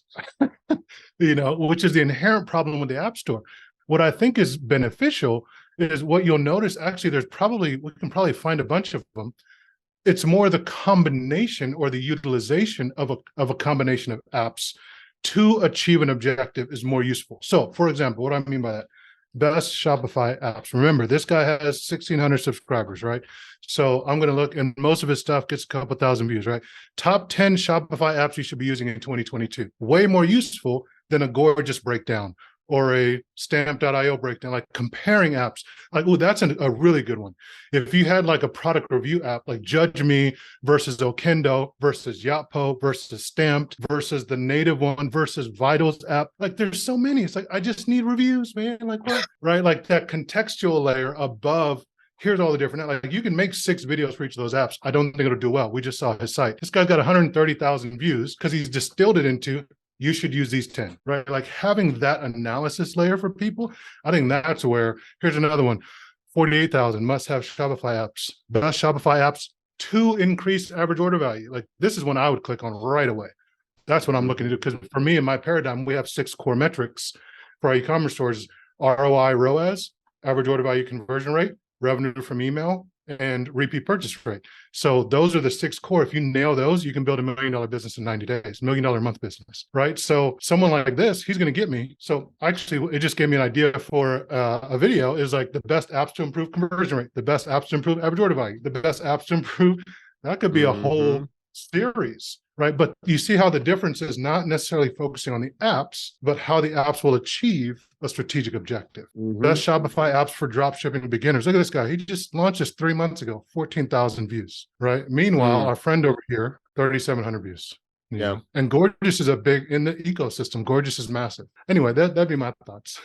which is the inherent problem with the App Store. What I think is beneficial is what you'll notice, actually, we can probably find a bunch of them. It's more the combination or the utilization of a combination of apps to achieve an objective is more useful. So, for example, what I mean by that, best Shopify apps. Remember, this guy has 1,600 subscribers, right? So I'm going to look, and most of his stuff gets a couple thousand views, right? Top 10 Shopify apps you should be using in 2022. Way more useful than a gorgeous breakdown or a stamp.io breakdown, like comparing apps. Like, oh, that's a really good one. If you had like a product review app, like Judge Me versus Okendo versus Yapo versus Stamped versus the native one versus Vitals app, like there's so many. It's like, I just need reviews, man. Like what? Right? Like that contextual layer above. Here's all the different, like you can make 6 videos for each of those apps. I don't think it'll do well. We just saw his site. This guy's got 130,000 views because he's distilled it into, you should use these 10, right? Like having that analysis layer for people, I think that's where, here's another one, 48,000 must-have Shopify apps. Best Shopify apps to increase average order value. Like this is one I would click on right away. That's what I'm looking to do. Because for me, in my paradigm, we have 6 core metrics for our e-commerce stores: ROI, ROAS, average order value conversion rate, revenue from email, and repeat purchase rate. So those are the 6 core. If you nail those, you can build $1 million business in 90 days, $1 million a month business, right? So someone like this, he's going to get me. So actually, it just gave me an idea for a video is like the best apps to improve conversion rate, the best apps to improve average order value, the best apps to improve, that could be a whole series, right? But you see how the difference is not necessarily focusing on the apps, but how the apps will achieve a strategic objective. Best Shopify apps for drop shipping beginners. Look at this guy. He just launched this 3 months ago, 14,000 views, right? Meanwhile, our friend over here, 3,700 views. Yeah. And Gorgeous is a big in the ecosystem. Gorgeous is massive. Anyway, that'd be my thoughts.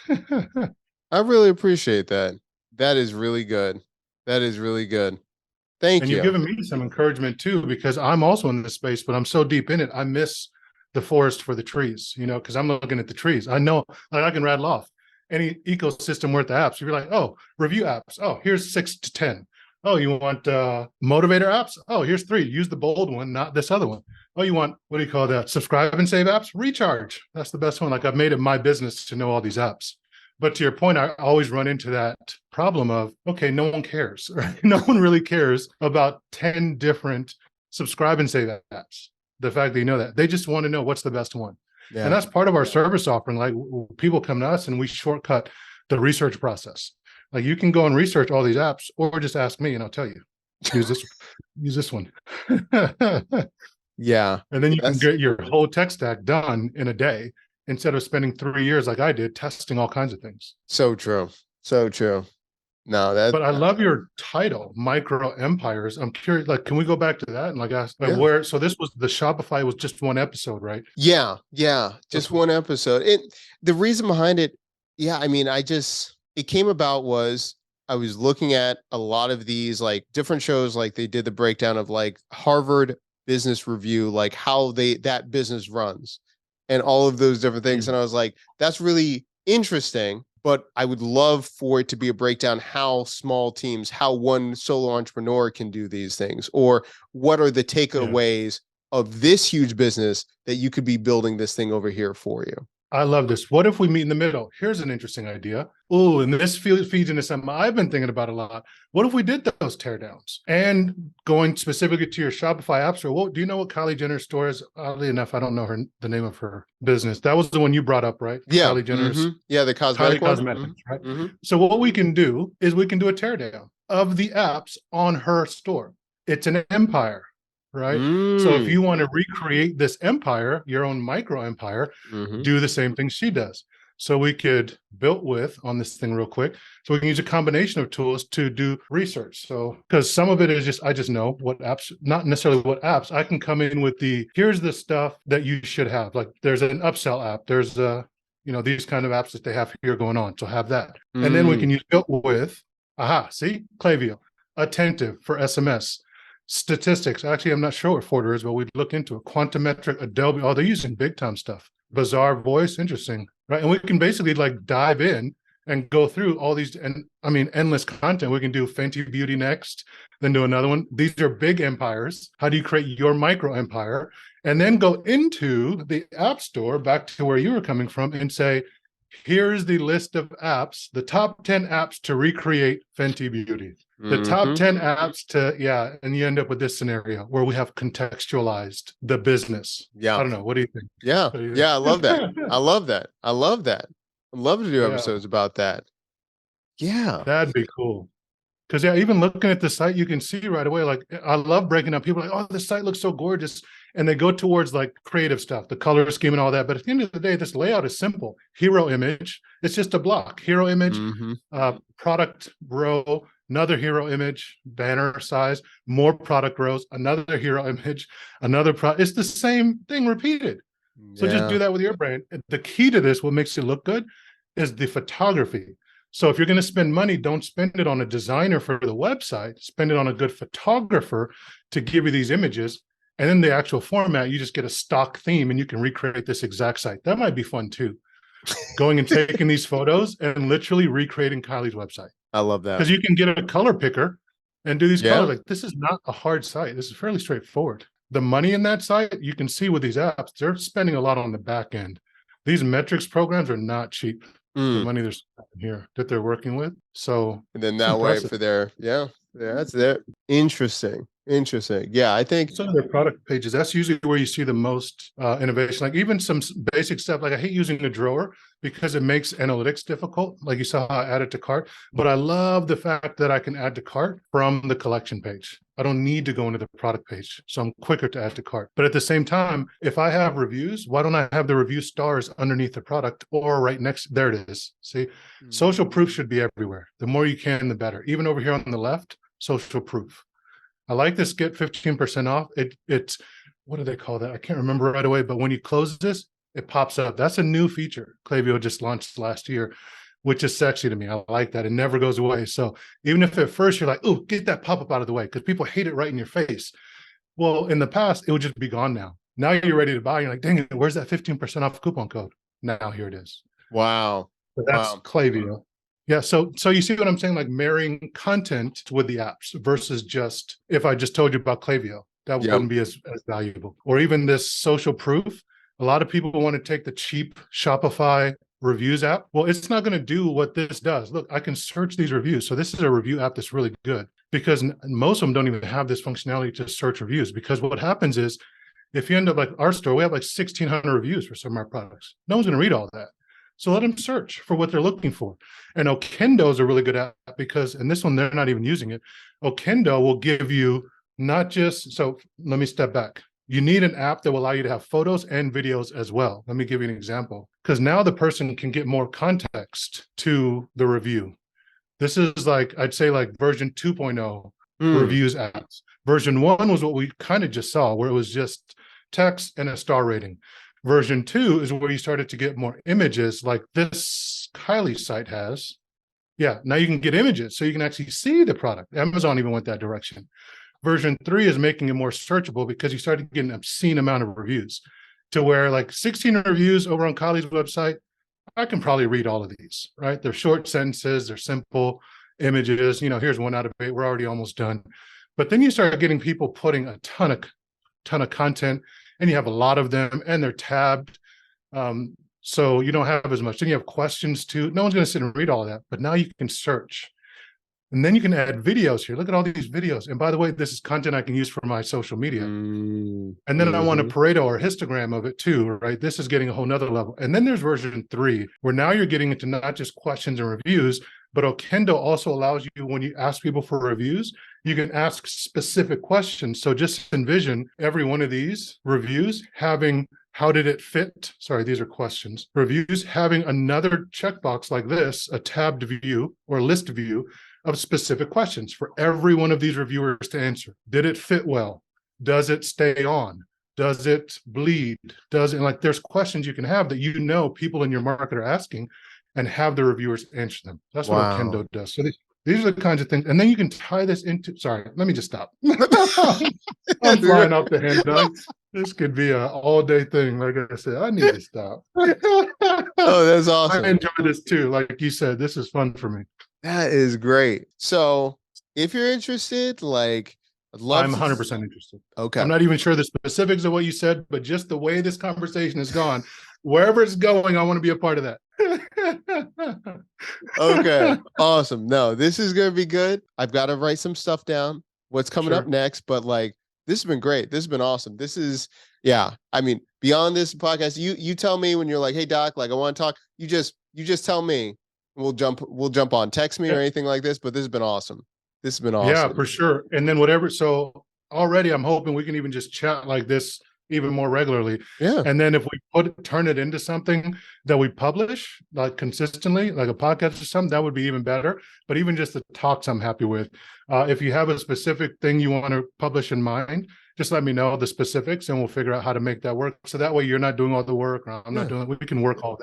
I really appreciate that. That is really good. That is really good. Thank you. And you've given me some encouragement too, because I'm also in this space, but I'm so deep in it. I miss the forest for the trees, you know, because I'm looking at the trees. I know, like I can rattle off any ecosystem worth of apps. You're like, oh, review apps. Oh, here's 6 to 10. Oh, you want motivator apps? Oh, here's 3. Use the bold one, not this other one. Oh, you want, what do you call that? Subscribe and save apps? Recharge. That's the best one. Like I've made it my business to know all these apps. But to your point, I always run into that problem of, okay, no one cares, right? No one really cares about 10 different subscribe and save apps. The fact that you know that, they just want to know what's the best one. Yeah. And that's part of our service offering. Like people come to us and we shortcut the research process. Like you can go and research all these apps or just ask me and I'll tell you, use this one. Yeah. And then you can get your whole tech stack done in a day, instead of spending 3 years like I did testing all kinds of things. So true. So true. No, but I love your title, Micro Empires. I'm curious, like, can we go back to that and like ask where, so this was the Shopify was just one episode, right? Yeah. Just one episode. The reason behind it, I mean, it came about was I was looking at a lot of these like different shows, like they did the breakdown of like Harvard Business Review, like how that business runs and all of those different things. And I was like, that's really interesting, but I would love for it to be a breakdown how small teams, how one solo entrepreneur can do these things, or what are the takeaways of this huge business that you could be building this thing over here for you. I love this. What if we meet in the middle? Here's an interesting idea. Oh, and this feeds into something I've been thinking about a lot. What if we did those teardowns? And going specifically to your Shopify app store, do you know what Kylie Jenner's store is? Oddly enough, I don't know the name of her business. That was the one you brought up, right? Yeah. Kylie Jenner's. Yeah, the cosmetic one. Cosmetics, right? So what we can do is we can do a teardown of the apps on her store. It's an empire. Right. So if you want to recreate this empire, your own micro empire, do the same thing she does. So we could build with on this thing real quick. So we can use a combination of tools to do research. So because some of it is I just know what apps, not necessarily what apps. I can come in with here's the stuff that you should have. Like there's an upsell app. There's these kind of apps that they have here going on. So have that. And then we can use built with, see, Klaviyo, Attentive for SMS. Statistics. Actually, I'm not sure what Forder is, but we'd look into it. Quantometric, Adobe. Oh, they're using big time stuff. Bazaar Voice. Interesting. Right. And we can basically like dive in and go through all these, and I mean, endless content. We can do Fenty Beauty next, then do another one. These are big empires. How do you create your micro empire? And then go into the app store back to where you were coming from and say, here's the list of apps, the top 10 apps to recreate Fenty Beauty. The top 10 apps and you end up with this scenario where we have contextualized the business. Yeah. I don't know. What do you think? Yeah. I love that. I love that. I'd love to do episodes about that. Yeah. That'd be cool. Because yeah, even looking at the site, you can see right away. Like I love breaking up. People are like, oh, the site looks so gorgeous, and they go towards like creative stuff, the color scheme and all that. But at the end of the day, this layout is simple. Hero image. It's just a block. Hero image, Mm-hmm. product row, another hero image, banner size, more product rows, another hero image, another product. It's the same thing repeated. So just Yeah. do that with your brain. The key to this, what makes it look good, is the photography. So if you're going to spend money, don't spend it on a designer for the website. Spend it on a good photographer to give you these images. And then the actual format, you just get a stock theme and you can recreate this exact site. That might be fun too. Going and taking these photos and literally recreating Kylie's website. I love that. Because you can get a color picker and do these Yeah. colors. Like, this is not a hard site. This is fairly straightforward. The money in that site, you can see with these apps, they're spending a lot on the back end. These metrics programs are not cheap. The money they're spending here that they're working with. So And then that way for their, that's their interesting. Yeah, I think some of their product pages, that's usually where you see the most innovation. Like even some basic stuff, like I hate using a drawer because it makes analytics difficult. Like you saw how I added to cart, but I love the fact that I can add to cart from the collection page. I don't need to go into the product page. So I'm quicker to add to cart. But at the same time, if I have reviews, why don't I have the review stars underneath the product or right next? There it is. See, social proof should be everywhere. The more you can, the better. Even over here on the left, social proof. I like this get 15% off. It's what do they call that? I can't remember right away, but when you close this, it pops up. That's a new feature Klaviyo just launched last year, which is sexy to me. I like that. It never goes away. So even if at first you're like, oh, get that pop-up out of the way, because people hate it right in your face. Well, in the past, it would just be gone now. Now you're ready to buy. You're like, dang it, where's that 15% off coupon code? Now here it is. wow. So that's Klaviyo. Yeah, so you see what I'm saying? Like marrying content with the apps versus just, if I just told you about Klaviyo, that wouldn't be as valuable. Or even this social proof. A lot of people want to take the cheap Shopify reviews app. Well, it's not going to do what this does. Look, I can search these reviews. So this is a review app that's really good because most of them don't even have this functionality to search reviews. Because what happens is if you end up like our store, we have like 1,600 reviews for some of our products. No one's going to read all that. So let them search for what they're looking for. And Okendo is a really good app because, and this one, they're not even using it. Okendo will give you not just, so let me step back. You need an app that will allow you to have photos and videos as well. Let me give you an example. Because now the person can get more context to the review. This is like, I'd say like version 2.0 reviews apps. Version 1 was what we kind of just saw, where it was just text and a star rating. Version 2 is where you started to get more images like this Kylie site has. Yeah, now you can get images so you can actually see the product. Amazon even went that direction. Version 3 is making it more searchable because you started getting an obscene amount of reviews to where like 16 reviews over on Kylie's website, I can probably read all of these, right? They're short sentences, they're simple images. Here's 1 out of 8. We're already almost done. But then you start getting people putting a ton of content, and you have a lot of them, and they're tabbed. So you don't have as much. Then you have questions too. No one's going to sit and read all of that, but now you can search. And then you can add videos here. Look at all these videos. And by the way, this is content I can use for my social media. And then I want a Pareto or histogram of it too, right? This is getting a whole nother level. And then there's version 3, where now you're getting into not just questions and reviews, but Okendo also allows you, when you ask people for reviews, you can ask specific questions. So just envision every one of these reviews having, how did it fit? Sorry, these are questions. Reviews having another checkbox like this, a tabbed view or list view of specific questions for every one of these reviewers to answer. Did it fit well? Does it stay on? Does it bleed? Does it, like, there's questions you can have that people in your market are asking, and have the reviewers answer them. That's what Okendo does. So these are the kinds of things. And then you can tie this into, sorry, let me just stop. I'm flying off the handle. This could be an all-day thing. Like I said, I need to stop. Oh, that's awesome. I enjoy this too. Like you said, this is fun for me. That is great. So if you're interested, like, I'd love I'm 100% interested. Okay. I'm not even sure the specifics of what you said, but just the way this conversation has gone, wherever it's going, I want to be a part of that. Okay. Awesome. No, this is going to be good. I've got to write some stuff down, what's coming up next, but like, this has been great. This has been awesome. This is, I mean, beyond this podcast, you tell me when you're like, hey Doc, like I want to talk, you just tell me We'll jump on. Text me or Yeah, anything like this, but this has been awesome. This has been yeah, awesome. for sure. And then whatever. So already I'm hoping we can even just chat like this even more regularly. Yeah. And then if we turn it into something that we publish like consistently, like a podcast or something, that would be even better. But even just the talks I'm happy with. If you have a specific thing you want to publish in mind, just let me know the specifics and we'll figure out how to make that work. So that way you're not doing all the work or I'm not doing it. We can work all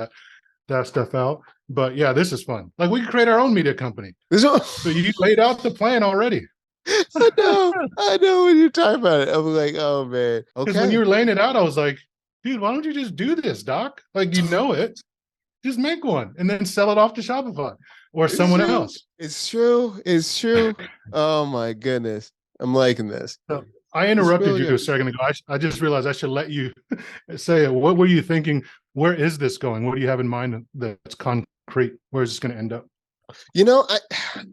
that stuff out. But yeah, this is fun. Like we could create our own media company. So you laid out the plan already. I know when you're talking about it. I'm like, oh man. Because when you Okay. were laying it out, I was like, dude, why don't you just do this, Doc? Like you know it. Just make one and then sell it off to Shopify or It's someone true. else. It's true. It's true. Oh my goodness. I'm liking this. So I It's interrupted really you a good. second ago. I just realized I should let you say it. What were you thinking? Where is this going? What do you have in mind that's concrete? Where is this going to end up? I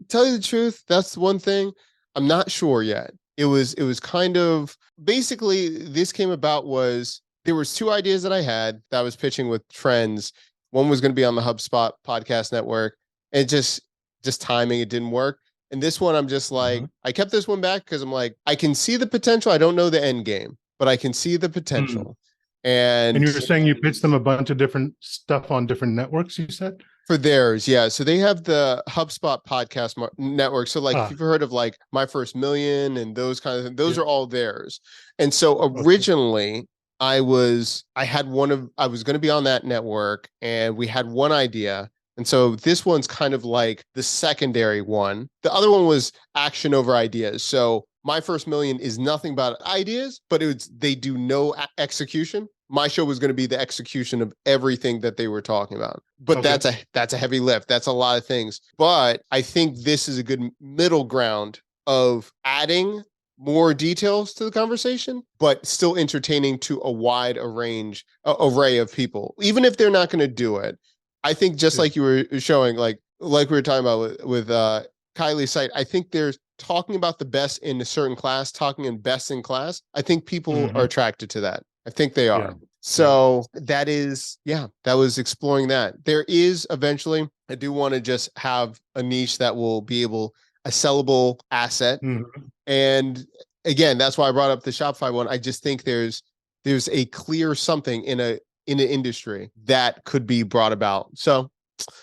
tell you the truth, that's one thing I'm not sure yet. It was kind of basically this came about was there was two ideas that I had that I was pitching with friends. One was going to be on the HubSpot podcast network, and just timing, it didn't work. And this one, I'm just like, I kept this one back because I'm like, I can see the potential. I don't know the end game, but I can see the potential. And And you were saying you pitched them a bunch of different stuff on different networks, you said? for theirs, yeah. So they have the HubSpot podcast network. So like if you've heard of like My First Million and those kind of things, those are all theirs. And so originally I was going to be on that network and we had one idea. And so this one's kind of like the secondary one. The other one was action over ideas. So My First Million is nothing but ideas, but they do no execution. My show was going to be the execution of everything that they were talking about. But that's a heavy lift. That's a lot of things. But I think this is a good middle ground of adding more details to the conversation, but still entertaining to a wide array of people. Even if they're not going to do it, I think just like you were showing, like we were talking about with Kylie's site, I think there's talking about the best in a certain class, talking in best in class. I think people are attracted to that. I think they are. Yeah. So that was exploring that. There is eventually, I do want to just have a niche that will be a sellable asset. And again, that's why I brought up the Shopify one. I just think there's a clear something in an industry that could be brought about. So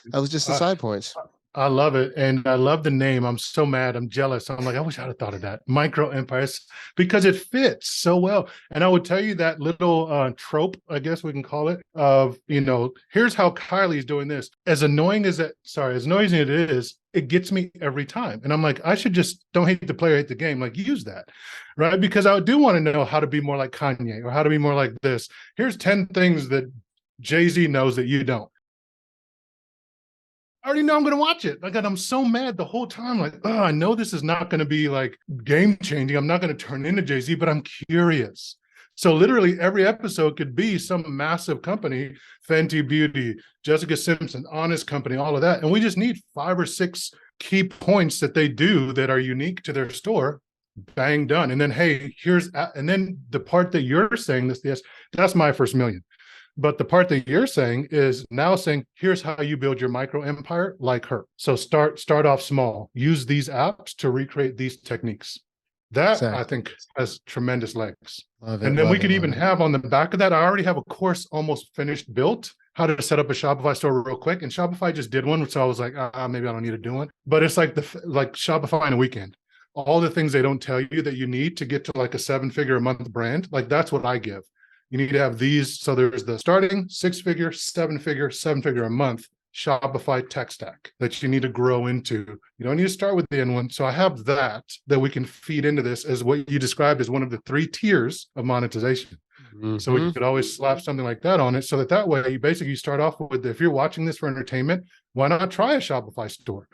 that was just the side points. I love it. And I love the name. I'm so mad. I'm jealous. I'm like, I wish I'd have thought of that. Micro empires, because it fits so well. And I would tell you that little trope, I guess we can call it, of, here's how Kylie's doing this. As annoying as it is, it gets me every time. And I'm like, I should just don't hate the player, hate the game. Like use that, right? Because I do want to know how to be more like Kanye or how to be more like this. Here's 10 things that Jay-Z knows that you don't. I already know I'm going to watch it. Like, I'm so mad the whole time. Like, oh, I know this is not going to be like game changing. I'm not going to turn into Jay-Z, but I'm curious. So literally every episode could be some massive company, Fenty Beauty, Jessica Simpson, Honest Company, all of that. And we just need 5 or 6 key points that they do that are unique to their store. Bang, done. And then, hey, and then the part that you're saying that's My First Million. But the part that you're saying is now saying, here's how you build your micro empire like her. So start off small. Use these apps to recreate these techniques. That I think has tremendous legs. And then we could even have on the back of that, I already have a course almost finished built, how to set up a Shopify store real quick. And Shopify just did one. So I was like, maybe I don't need to do one. But it's like Shopify in a weekend. All the things they don't tell you that you need to get to like a 7-figure a month brand. Like that's what I give. You need to have these. So there's the starting 6-figure, 7-figure, 7-figure a month Shopify tech stack that you need to grow into. You don't need to start with the end one. So I have that we can feed into this as what you described as one of the 3 tiers of monetization. So we could always slap something like that on it so that way you start off with, if you're watching this for entertainment, why not try a Shopify store?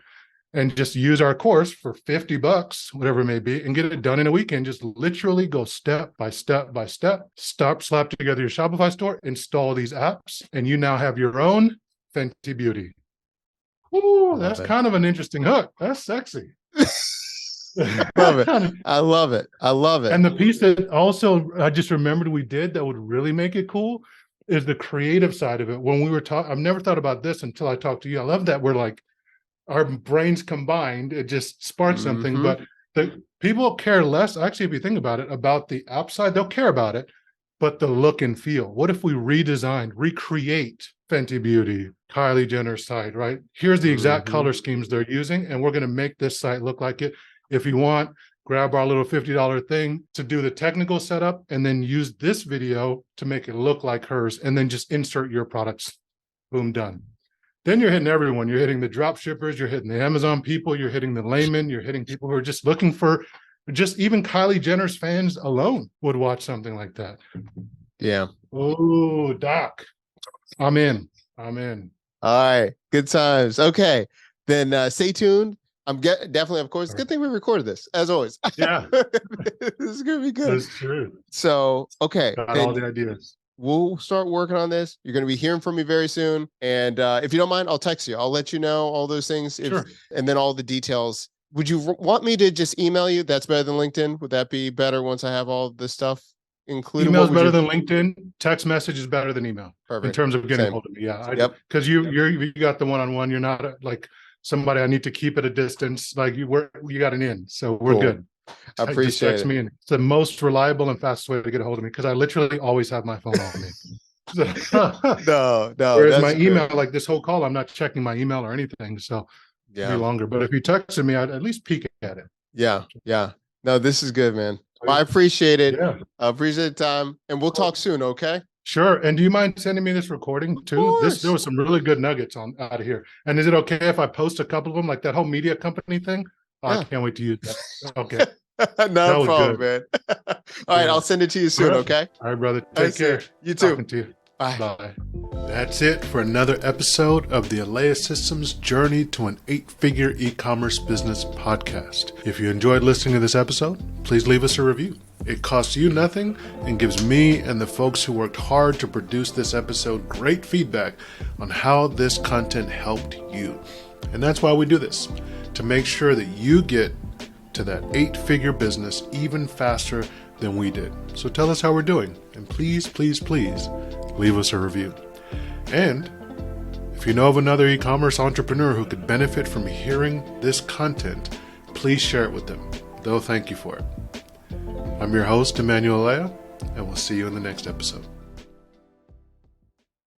And just use our course for $50, whatever it may be, and get it done in a weekend. Just literally go step by step by step, slap together your Shopify store, install these apps, and you now have your own Fenty Beauty. Ooh, that's kind of an interesting hook. That's sexy. Love it. I love it. I love it. And the piece that also I just remembered we did that would really make it cool is the creative side of it. When we were talking, I've never thought about this until I talked to you. I love that we're like, our brains combined, it just sparks something. Mhm. But the people care less, actually, if you think about it, about the outside. They'll care about it, but the look and feel. What if we recreate Fenty Beauty, Kylie Jenner's site, right? Here's the exact Mhm. color schemes they're using, and we're going to make this site look like it. If you want, grab our little $50 thing to do the technical setup, and then use this video to make it look like hers, and then just insert your products. Boom, done. Then you're hitting everyone. You're hitting the drop shippers, you're hitting the Amazon people, you're hitting the laymen, you're hitting people who are just looking for, just even Kylie Jenner's fans alone would watch something like that. Yeah. Oh, Doc, I'm in. All right. Good times. Okay. Then stay tuned. Definitely, of course. Good thing we recorded this, as always. Yeah. This is gonna be good. That's true. So, okay. Got all the ideas. We'll start working on this. You're going to be hearing from me very soon. And if you don't mind, I'll text you. I'll let you know all those things. Sure. And then all the details. Would you want me to just email you? That's better than LinkedIn. Would that be better once I have all this stuff included? Email is better than LinkedIn. Text message is better than email. Perfect. In terms of getting a hold of me. Yeah. Yep. Because you got the one-on-one. You're not like somebody I need to keep at a distance. Like you got an in. So we're Cool. good. I appreciate text it. me, and it's the most reliable and fastest way to get a hold of me because I literally always have my phone on me. No. Whereas my email, like this whole call, I'm not checking my email or anything, so it'll be longer. But if you texted me, I'd at least peek at it. Yeah. No, this is good, man. Well, I appreciate it. Yeah. I appreciate the time, and we'll talk soon. Okay. Sure. And do you mind sending me this recording too? There was some really good nuggets out of here. And is it okay if I post a couple of them, like that whole media company thing? Oh, yeah. I can't wait to use that. Okay. No problem, man. All right, I'll send it to you soon, okay? All right, brother. Take care. You too. Talking to you. Bye. That's it for another episode of the Eleyae Systems Journey to an 8-Figure E-Commerce Business podcast. If you enjoyed listening to this episode, please leave us a review. It costs you nothing and gives me and the folks who worked hard to produce this episode great feedback on how this content helped you. And that's why we do this, to make sure that you get to that 8-figure business even faster than we did. So tell us how we're doing, and please leave us a review. And if you know of another e-commerce entrepreneur who could benefit from hearing this content, please share it with them. They'll thank you for it. I'm your host, Emmanuel Eleyae, and we'll see you in the next episode.